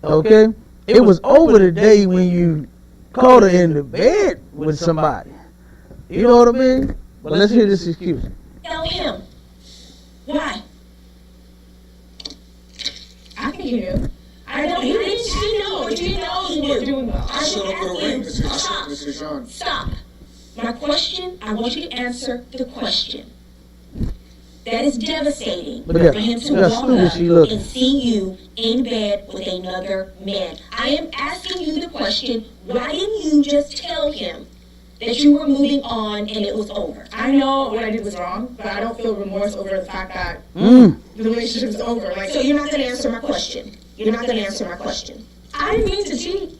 Okay, it was over the day when you caught her in the bed with somebody. You know what I mean? But let's hear this excuse. Tell him. Why? I can hear you. I know you didn't see no, but you know you were doing well. I shut up with a ring. Stop. My question, I want you to answer the question. That is devastating for him to walk up and see you in bed with another man. I am asking you the question, why didn't you just tell him that you were moving on and it was over? I know what I did was wrong, but I don't feel remorse over the fact that the relationship is over. So you're not going to answer my question. You're not going to answer my question. I didn't mean to cheat.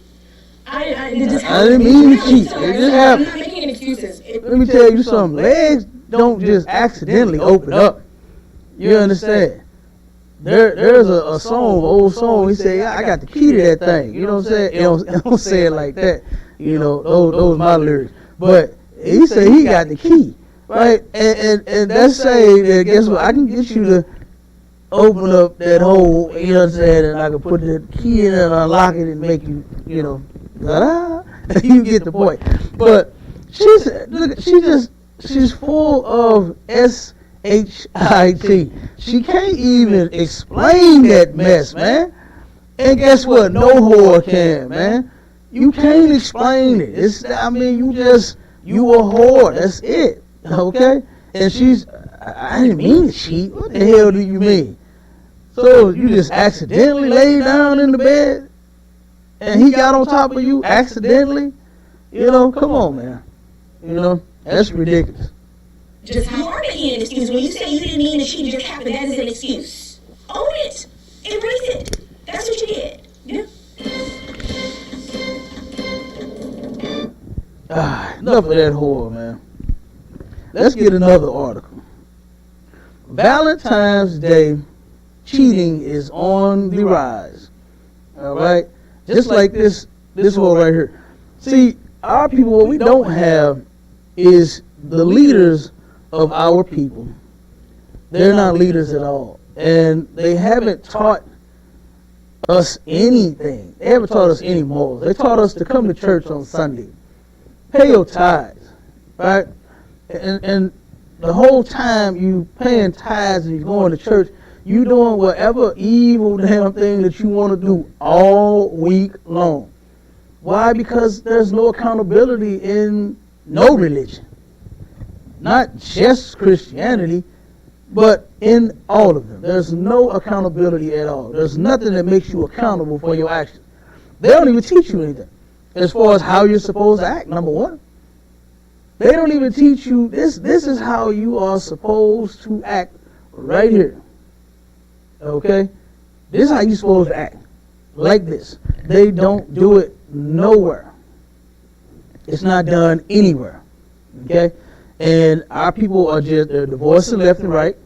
I didn't mean to cheat. It just happened. I'm not making any excuses. Let me tell you something. Legs don't just accidentally open up. You understand? There's a song, an old song. He said, I got the key to that thing. You know what I'm saying? It don't say it like that. Those my lyrics. But he said he got the key, right? And that's saying that, guess what? I can get you to open up that hole, you know what I'm saying? And I can put the key in and unlock it and make you, ta-da. You get the point. But she said, look, she's full of S-H-I-T. She can't even explain that mess, man. And guess what? No whore can, man. You can't explain it. You a whore. That's it. Okay? And I didn't mean to cheat. What the hell do you mean? So you just accidentally laid down in the bed and he got on top of you accidentally? Come on, man. That's ridiculous. You are making an excuse. When you say you didn't mean to cheat, it just happened, that is an excuse. Own it. Embrace it. That's what you did. Enough of that whore, man. Let's get another article. Valentine's Day cheating is on the rise. All right? Just like this whore right here. See, our people, what we don't have is the leaders of our people. They're not leaders at all. And they haven't taught us anything. They haven't taught us any morals. They taught us to come to church on Sunday. Pay your tithes, right? And the whole time you paying tithes and you going to church, you doing whatever evil damn thing that you want to do all week long. Why? Because there's no accountability in no religion. Not just Christianity, but in all of them. There's no accountability at all. There's nothing that makes you accountable for your actions. They don't even teach you anything as far as how you're supposed to act, number one. They don't even teach you, this is how you are supposed to act right here. Okay? This is how you're supposed to act. Like this. They don't do it nowhere. It's not done anywhere. Okay? And our people are they're divorcing left and right.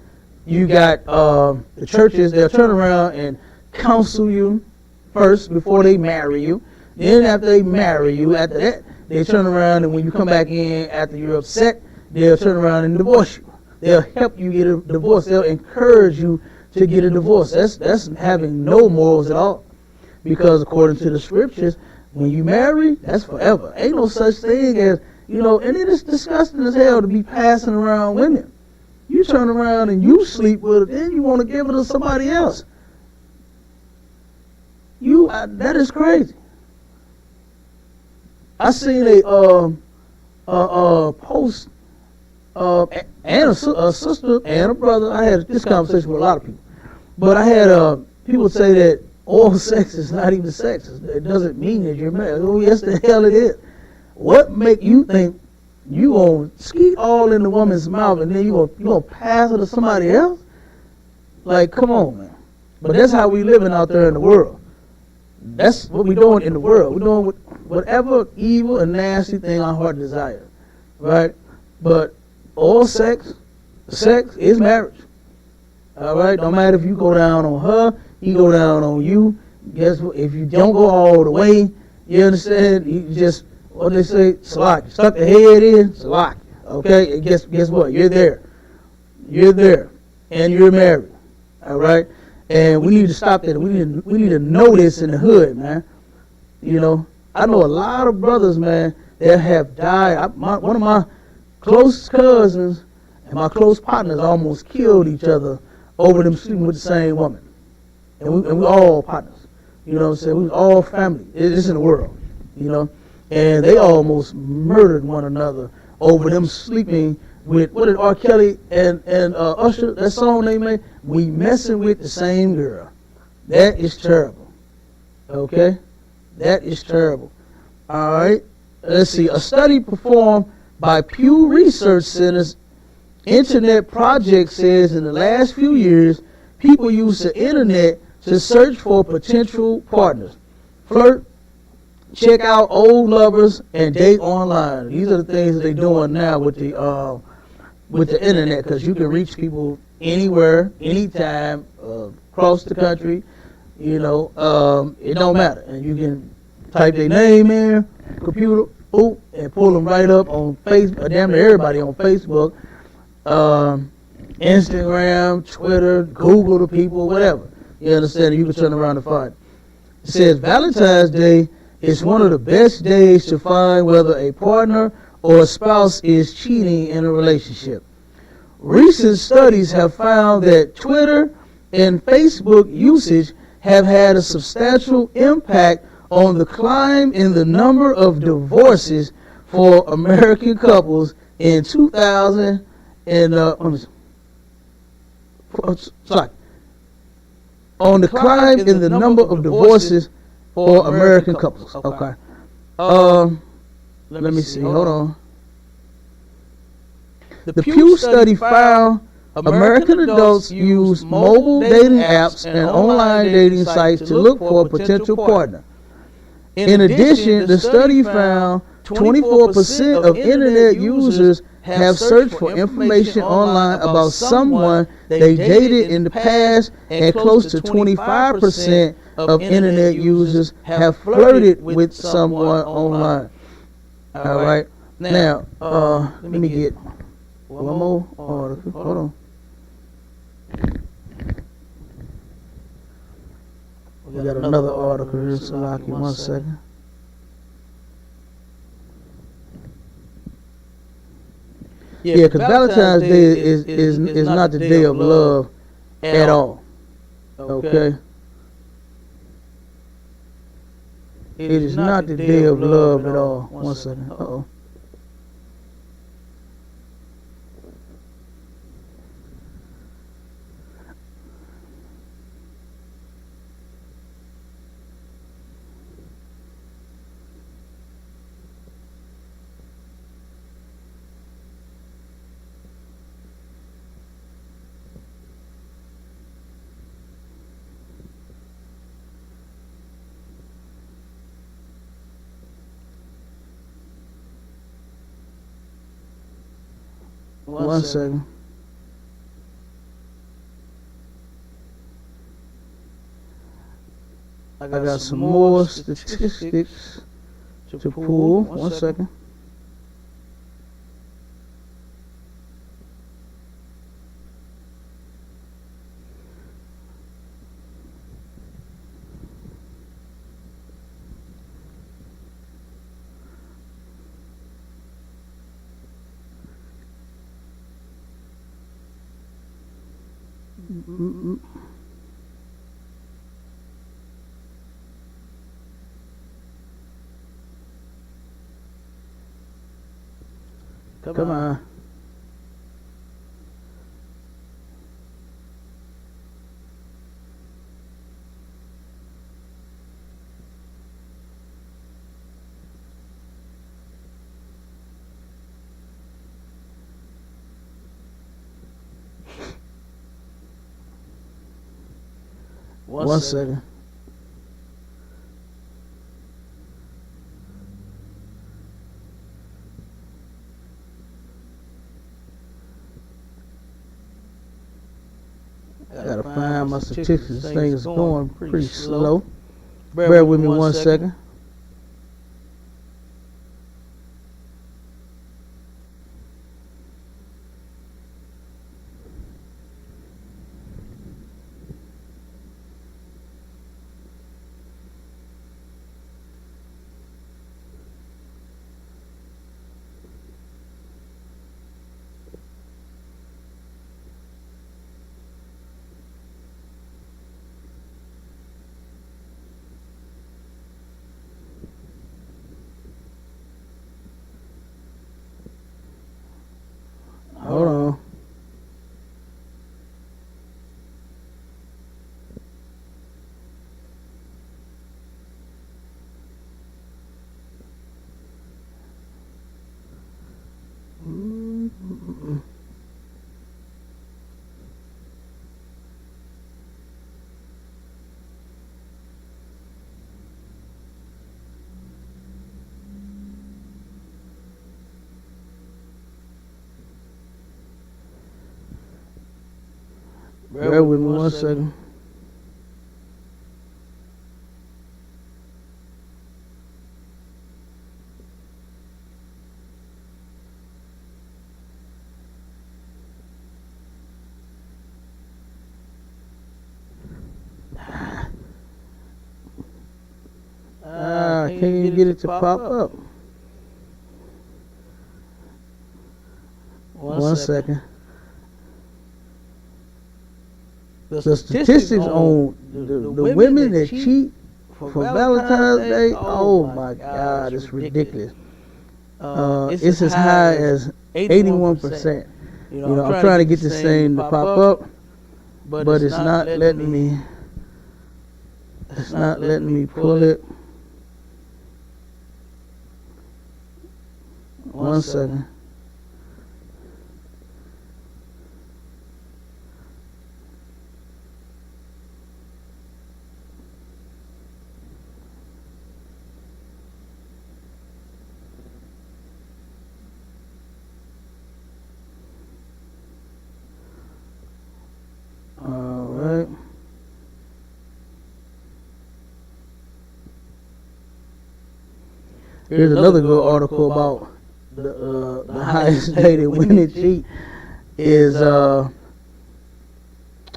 You got the churches, they'll turn around and counsel you first before they marry you. Then after they marry you, after that, they turn around and when you come back in after you're upset, they'll turn around and divorce you. They'll help you get a divorce. They'll encourage you to get a divorce. That's having no morals at all. Because according to the scriptures, when you marry, that's forever. Ain't no such thing as, and it is disgusting as hell to be passing around women. You turn around and you sleep with it, then you want to give it to somebody else. That is crazy. I seen a post, and a sister and a brother. I had this conversation with a lot of people, but I had people say that oral sex is not even sex. It doesn't mean that you're married. Oh, yes, the hell it is. What make you think you gonna skeet all in the woman's mouth and then you gonna pass it to somebody else? Like, come on, man. But that's how we living out there in the world. That's what we doing in the world. We're doing whatever evil and nasty thing our heart desires, right? But all sex is marriage. All right? No matter if you go down on her, he go down on you. Guess what? If you don't go all the way, you understand? You just, what they say, salak. Stuck the head in, salak. Okay? And guess what? You're there. You're there. And you're married. All right? And we need to stop that. We need to know this in the hood, man. I know a lot of brothers, man, that have died. One of my close cousins and my close partners almost killed each other over them sleeping with the same woman. And we all partners. You know what I'm saying? We was all family. It's in the world. And they almost murdered one another over them sleeping with, what did R. Kelly and Usher, that song they made? We messing with the same girl. That is terrible. Okay? That is terrible. All right? Let's see. A study performed by Pew Research Center's Internet Project says in the last few years, people use the internet to search for potential partners, flirt, check out old lovers, and date online. These are the things that they're doing now with the internet, because you can reach people anywhere, anytime, across the country. It don't matter, and you can type their name in, computer, and pull them right up on Facebook. Damn near everybody on Facebook, Instagram, Twitter, Google the people, whatever. You understand? You can turn around and find it. It says Valentine's Day is one of the best days to find whether a partner or a spouse is cheating in a relationship. Recent studies have found that Twitter and Facebook usage have had a substantial impact on the climb in the number of divorces for American couples in 2000 and on the climb in the number of divorces for American couples. Okay. Let me see. Hold on. The Pew study found American adults use mobile dating apps and online dating sites to look for a potential partner. In addition, the study found 24% of internet users have searched for information online about someone they dated in the past, and close to 25% of internet users have flirted with someone online. All right. Now, let me get one more article. Hold on. We got another article here, so I'll give 1 second. Yeah, because Valentine's Day is not the day of love at all. Okay? It is not the day of love at all. 1 second. Uh-oh. One second. I got some more statistics to pull. 1 second. Come on. One second. I gotta find my statistics. This thing is going pretty slow. Bear with me 1 second. Hold on. Bear with me 1 second. I can't even get it to pop up. 1 second. The statistics on the women that cheat for Valentine's Day, oh my God, it's ridiculous. It's as high as 81%. You know, I'm trying to get this thing to pop up, but it's not letting me. It's not letting me pull it. 1 second. All right. Here's another good article about the highest day that women cheat is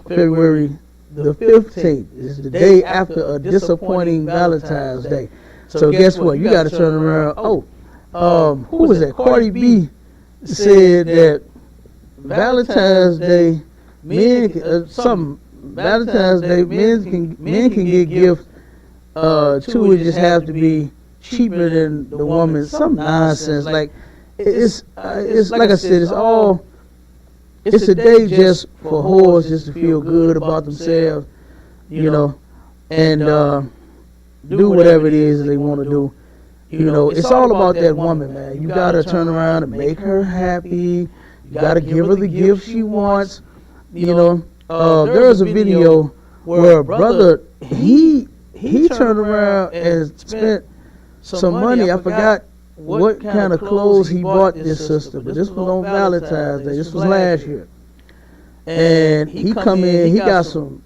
February the 15th. It's the day after a disappointing Valentine's Day. So guess what? You got to turn around. Who was that? Cardi B said that Valentine's Day men Valentine's Day men can get gifts. Two would just have to be cheaper than the woman. Some nonsense. Like it's like I said, it's a day just for whores just to feel good about themselves, you know, and do whatever it is they want to do. You know, it's all about that woman, man. You gotta turn around and make her happy. You gotta give her the gift she wants. You know, there's a video where a brother he turned around and spent some money. I forgot what kind of clothes he bought this sister, but this was on Valentine's Day. This was last year, and he come in. He got some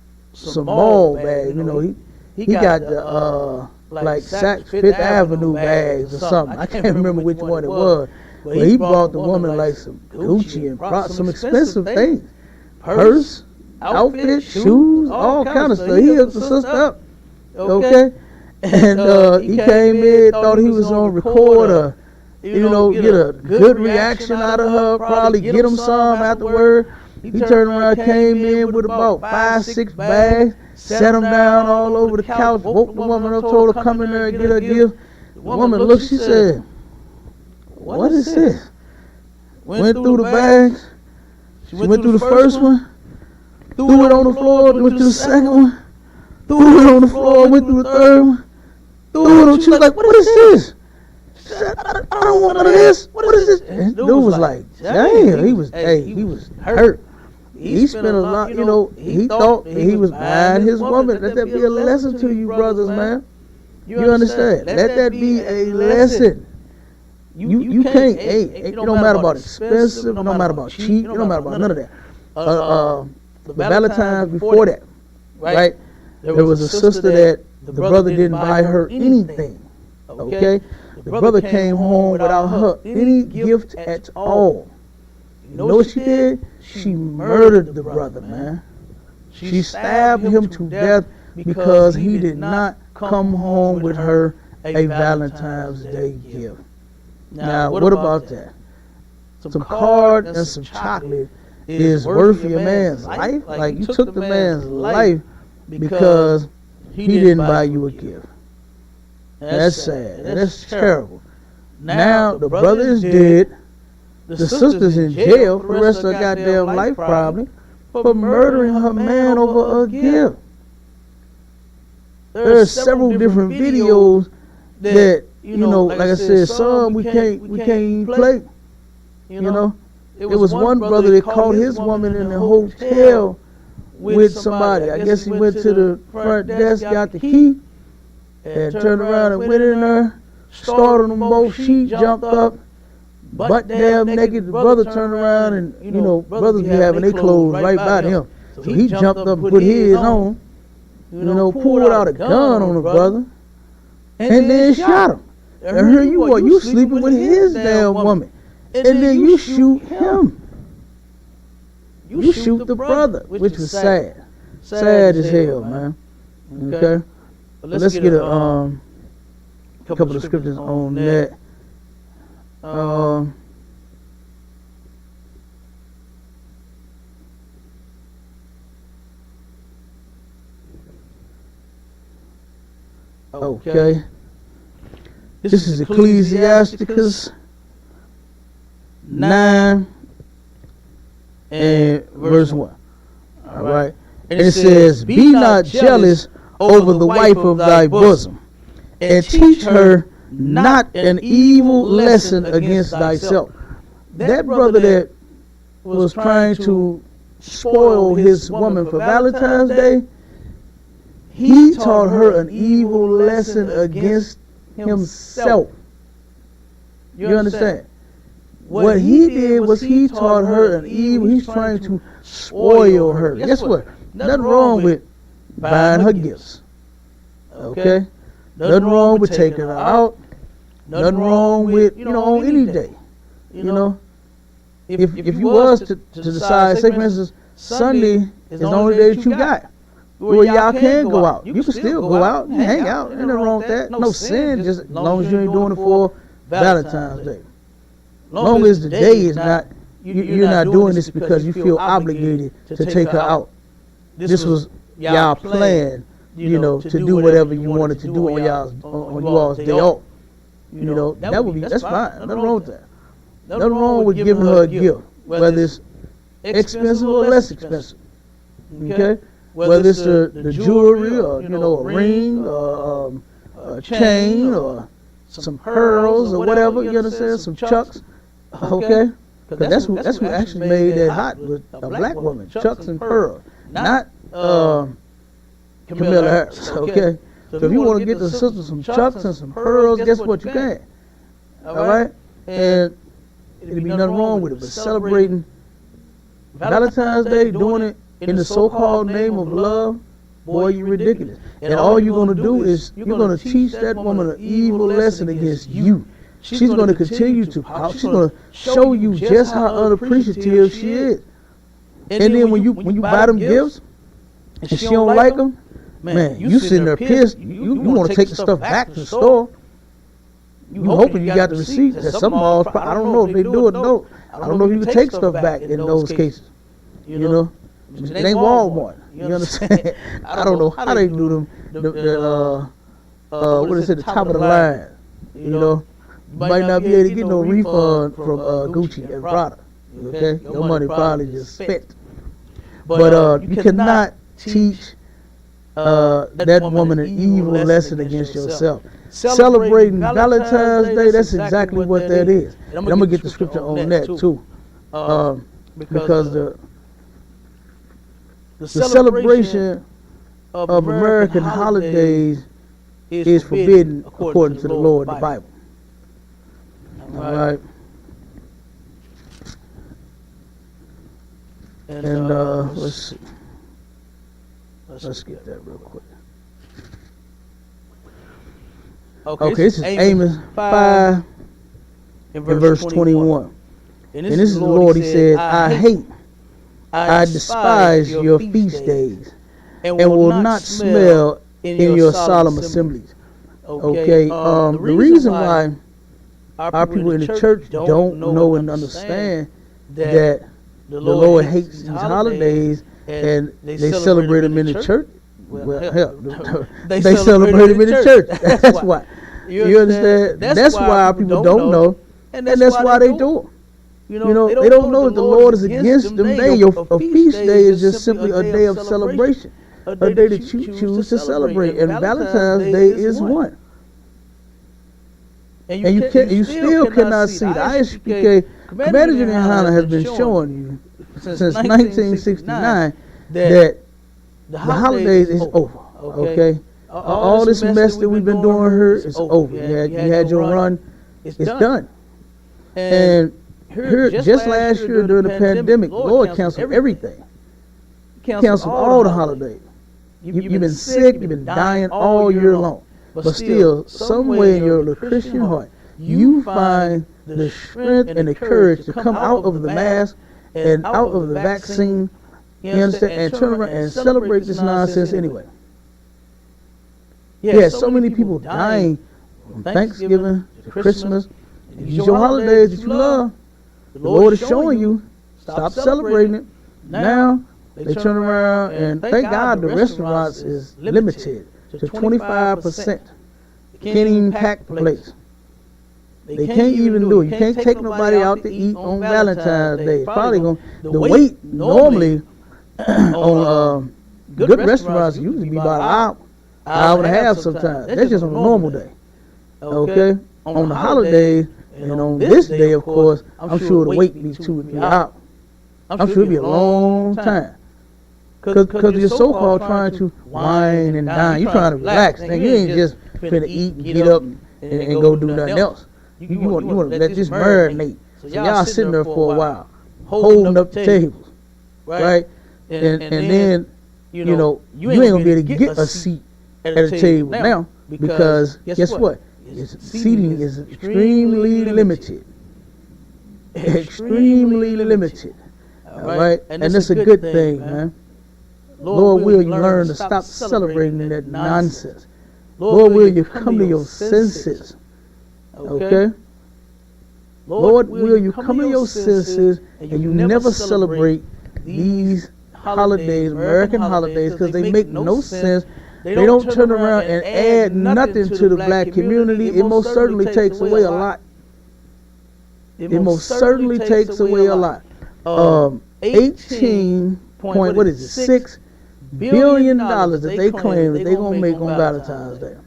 ball bags. You know, he got the like Saks Fifth Avenue bags or something. I can't remember which one it was, but he bought the woman like some Gucci and some expensive things, purse, outfit, shoes, all kind of stuff. He hooked the sister up, okay. And he came in, thought he was on record or, you know, get a good reaction out of her, probably get him some afterward. He turned around, came in with about 5, 6 bags, sat them down all over the couch, woke the woman up, told her come in there and get her gift. The woman looked, she said, what is this? Went through the bags. She went through the first one, threw it on the floor, went to the second one, threw it on the floor, went through the third one, threw it on. She was like, what is this? She said, I don't want none of this. What is this? And dude was like, damn, he was hurt. He spent a lot, he thought that he was buying his woman. Let that be a lesson to you brothers, man. You understand? Let that be a lesson. You can't, it don't matter about expensive, it don't matter about cheap, it don't matter about none of that. The Valentines before that, right? There was a sister that the brother didn't buy her anything, okay? The brother came home without her any gift at all. You know what she did? She murdered the brother, man. She stabbed him to death because he did not come home with her a Valentine's Day gift. Now, what about that? Some card and some chocolate is worth your man's life? Like, you took the man's life because he didn't buy you a gift. That's sad. That's terrible. Now, the brother is dead. The sister's in jail for the rest of her goddamn life, probably, for murdering her man over a gift. There are several different videos that, like I said, some we can't even play. It was one brother that caught his woman in a hotel with somebody. I guess he went to the front desk, got the key, and turned around and went in there, started on both. She jumped up, butt damn naked. The brother turned around and, brothers be having their clothes right by them. So he jumped up and put his on, pulled out a gun on the brother, and then shot him. And here you are, you sleeping with his damn woman. And then you shoot him. You shoot the brother, which was sad. Sad as hell, man. Okay? But let's get a couple of scriptures on that. Okay. This is Ecclesiasticus 9 and verse 1. All right. And it says, be not jealous over the wife of thy bosom, and teach her not an evil lesson against thyself. That brother that was trying to spoil his woman for Valentine's Day, he taught her an evil lesson against himself. You understand? What he did was he taught her an evil. He's trying to spoil her. Guess what? Nothing wrong with buying her gifts. Okay? Nothing wrong with taking her out. Nothing wrong with, on any day. If you was to decide, say for instance, Sunday is the only day that you got, where y'all can go out. You can still go out and hang out. Ain't nothing wrong with that. No sin, just as long as you ain't doing it for Valentine's Day. Long as the day is not, you're not doing this because you feel obligated to take her out. This was y'all plan, to do whatever you wanted to do on y'all's day off. That's fine. Nothing wrong with that. Nothing wrong with giving her a gift, whether it's expensive or less expensive. Okay? Whether it's the jewelry or, a ring or a chain or some pearls or whatever, you understand, some chucks. Okay? Because that's who actually made that hot, with a black woman, chucks and pearls. Not Camilla Harris, okay? So if you want to get the sister some chucks and some pearls, guess what? You can. All right? And it'd be nothing wrong with it, but celebrating Valentine's Day, doing it in the so-called name of love, boy, you're ridiculous. And all you're going to do is you're going to teach that woman an evil lesson against you. She's going to continue to pout. She's going to show you just how unappreciative she is. And then when you buy them gifts and she don't like them, man, you sitting there pissed. You want to take the stuff back to the store. You hoping you got the receipts. At some malls, I don't know if they do it. No, I don't know if you can take stuff back in those cases. You know, it ain't Walmart. You understand? I don't know how they do them. What is it? The top of the line. You know, might not be able to get no refund from Gucci and Prada. Okay, your money probably just spent. But you cannot teach that woman an evil lesson against yourself. Celebrating Valentine's Day, that's exactly what that is. And I'm gonna get the scripture on that too, because the celebration of American holidays is forbidden according to the Lord, the Bible. All right. And let's see. Let's get that real quick. Okay, this is Amos 5 and verse 21. And this is the Lord, he said, I despise your feast days, and will not smell in your solemn assemblies. Okay, the reason why our people in the church don't know and understand that the Lord hates these holidays and they celebrate them in the church. Well, hell, they celebrate them in the church. That's why. You understand? That's why our people don't know, and that's why they do it. You know, they don't know that the Lord is against them. A feast day is just simply a day of celebration, a day that you choose to celebrate, and Valentine's Day is one. And you still cannot see the ISPK Commander General Hannah has been showing you since 1969 that the holidays is over. Okay, all this mess that we've been doing here is over. You had your run, it's done. And here, just last year during the pandemic, the Lord canceled everything. Canceled all the holidays. You've been sick, you've been dying all year long. But still, somewhere in your little Christian heart, you find the strength and the courage to come out of the mask and out of the vaccine, you understand, and turn around and celebrate this nonsense anyway. Yeah, so many people dying from Thanksgiving to Christmas. These are your holidays that you love. The Lord is showing you, stop celebrating it. Now, they turn around and thank God the restaurants is limited to 25%. They can't even pack the place. They can't even do it. You can't take nobody out to eat on Valentine's Day. It's probably going the wait normally on good restaurants usually be about an hour and a half sometimes. That's just on a normal day. Okay? On the holidays and on this day, of course, I'm sure the wait be 2 or 3 hours. I'm sure it'll be a long time. Because you're so-called trying to wine and dine. You're trying to relax. And you ain't just finna eat and get up and go do nothing else. You want to let this marinate. So y'all sitting there for a while, holding up the tables, right? And then, you know, you ain't going to be able to get a seat at the table now because guess what? Seating is extremely limited. Extremely limited. All right? And that's a good thing, man. Lord, will you learn to stop celebrating that nonsense? Lord, will you come to your senses? Okay? Lord, will you come to your senses and you never celebrate these holidays, American holidays, because they make no sense. They don't turn around and add nothing to the black community. It most certainly takes away a lot. It most certainly takes away a lot. 6 billion dollars that they claim that they're going to make on Valentine's Day.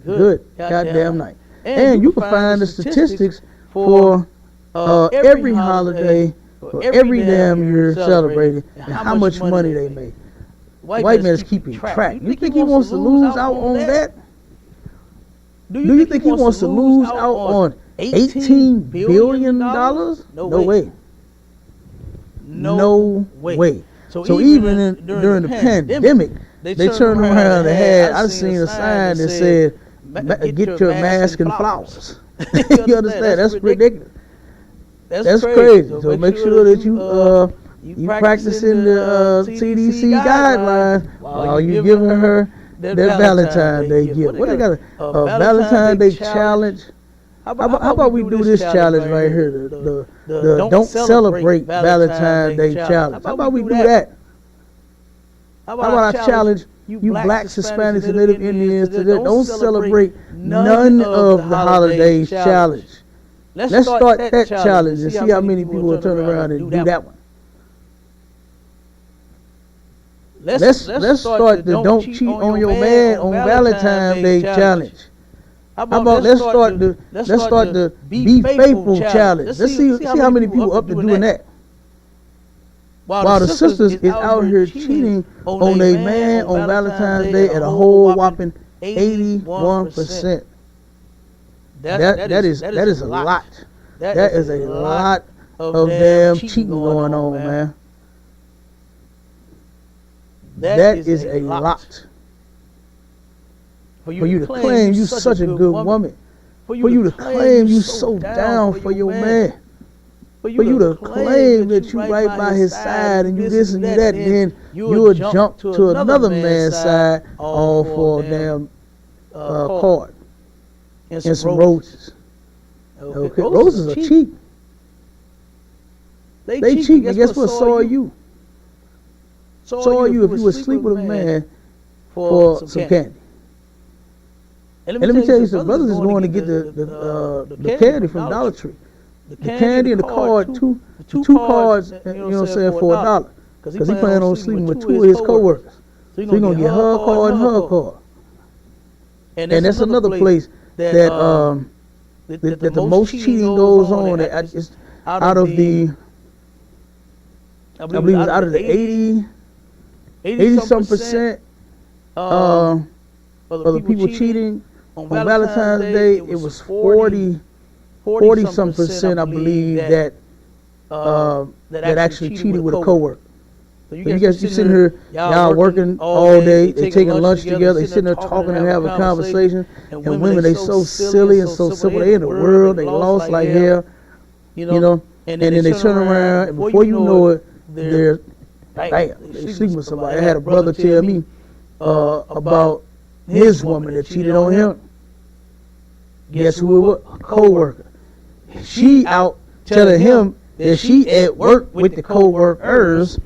Good goddamn night. And you can find the statistics for every holiday, for every damn year celebrated, and how much money they make. White man is keeping track. You think he wants to lose out on that? Do you think he wants to lose out on $18 billion? No way. No way. So even during the pandemic, they turned around and had, I seen a sign that said, get your mask and flowers. You understand? That's ridiculous. That's crazy. So make sure that you practicing the CDC guidelines while you giving her that Valentine's Day gift. What they got? A Valentine's Day challenge. How about we do this challenge right here? The don't celebrate Valentine's Day challenge. How about we do that? How about I challenge you blacks, Hispanics, and Native Indians to don't celebrate none of the holidays challenge. Let's start that challenge and see how many people will turn around and do that one. Let's start the don't cheat on your man on Valentine's Day challenge. How about let's start the be faithful challenge. Let's see how many people up to doing that. While the sisters is out here cheating on their man on Valentine's Day at a whole whopping 81%. That is a lot. That is a lot of damn cheating going on, man. That is a lot. For you to claim you such a good woman. For you to claim you so down for your man. For you to claim that you right by his side and you this and you that, then you'll jump to another man's side all for a damn card and some roses. Okay, roses are cheap. They cheap, and guess what? So are you. So are you if you would sleep with a man for some candy. And let me tell you, some brothers is going to get the candy from Dollar Tree. The candy and the card, two cards, you know what I'm saying, for $1. Because he planning on sleeping with two of his coworkers. So he's going to get her card and her card. And that's another place that the most cheating goes on. It's out of the, I believe it's out of the 80-some% of the people cheating on Valentine's Day. It was 40-some%, I believe, that actually cheated with a coworker. So you guys, you sitting here, y'all working all day, they taking lunch together, they sitting there talking and having a conversation, and women, they so silly and so simple, they in the world, they lost like hell, you know, and then they turn around, and before you know it, they're, damn, they sleeping with somebody. I had a brother tell me about his woman that cheated on him. Guess who it was? A co-worker. She out telling him that she at work with the co-workers,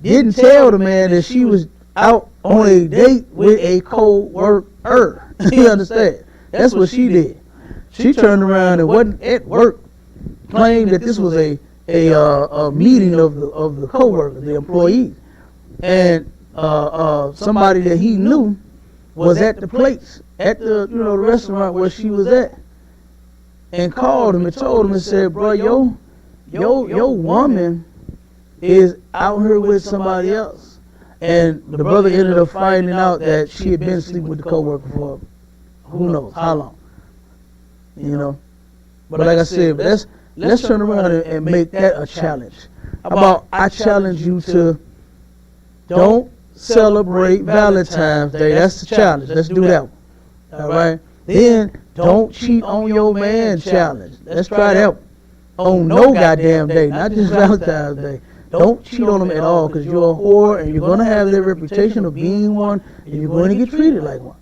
didn't tell the man that she was out on a date with a co-worker. You understand? That's what she did. She turned around and wasn't at work, claimed that this was a meeting of the co-workers, the employees, and somebody that he knew was at the place, at the the restaurant where she was at, and called him and told him and said, bro, your woman is out here with somebody else. And the brother ended up finding out that she had been sleeping with the coworker for who knows how long. You know. But like I said, let's turn around and make that a challenge. How about I challenge you to don't celebrate Valentine's Day. That's the challenge. Let's do that one. All right. Then don't cheat on your man challenge. Let's try that one. On no goddamn day, not just Valentine's Day. Don't cheat on them at all, because you're a whore and you're going to have that reputation of being one, and you're going to get treated like one.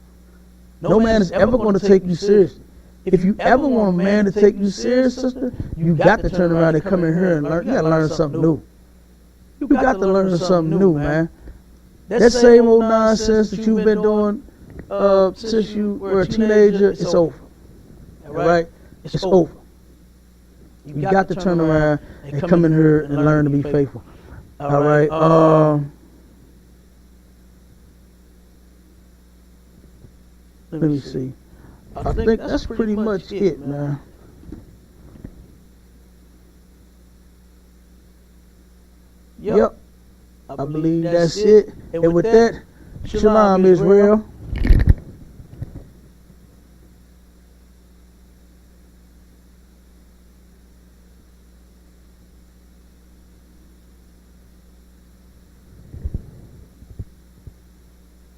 No man is ever going to take you seriously. If you ever want a man to take you serious, sister, you got to turn around and come in here and learn. You got to learn something new. You got to learn something new, man. That same old nonsense that you've been doing since you were a teenager, it's over. All right? It's over. You got to turn around and come in here and learn to be faithful. All right? Let me see. I think that's pretty much it, man. Yep. I believe that's it. And with that, shalom, Israel.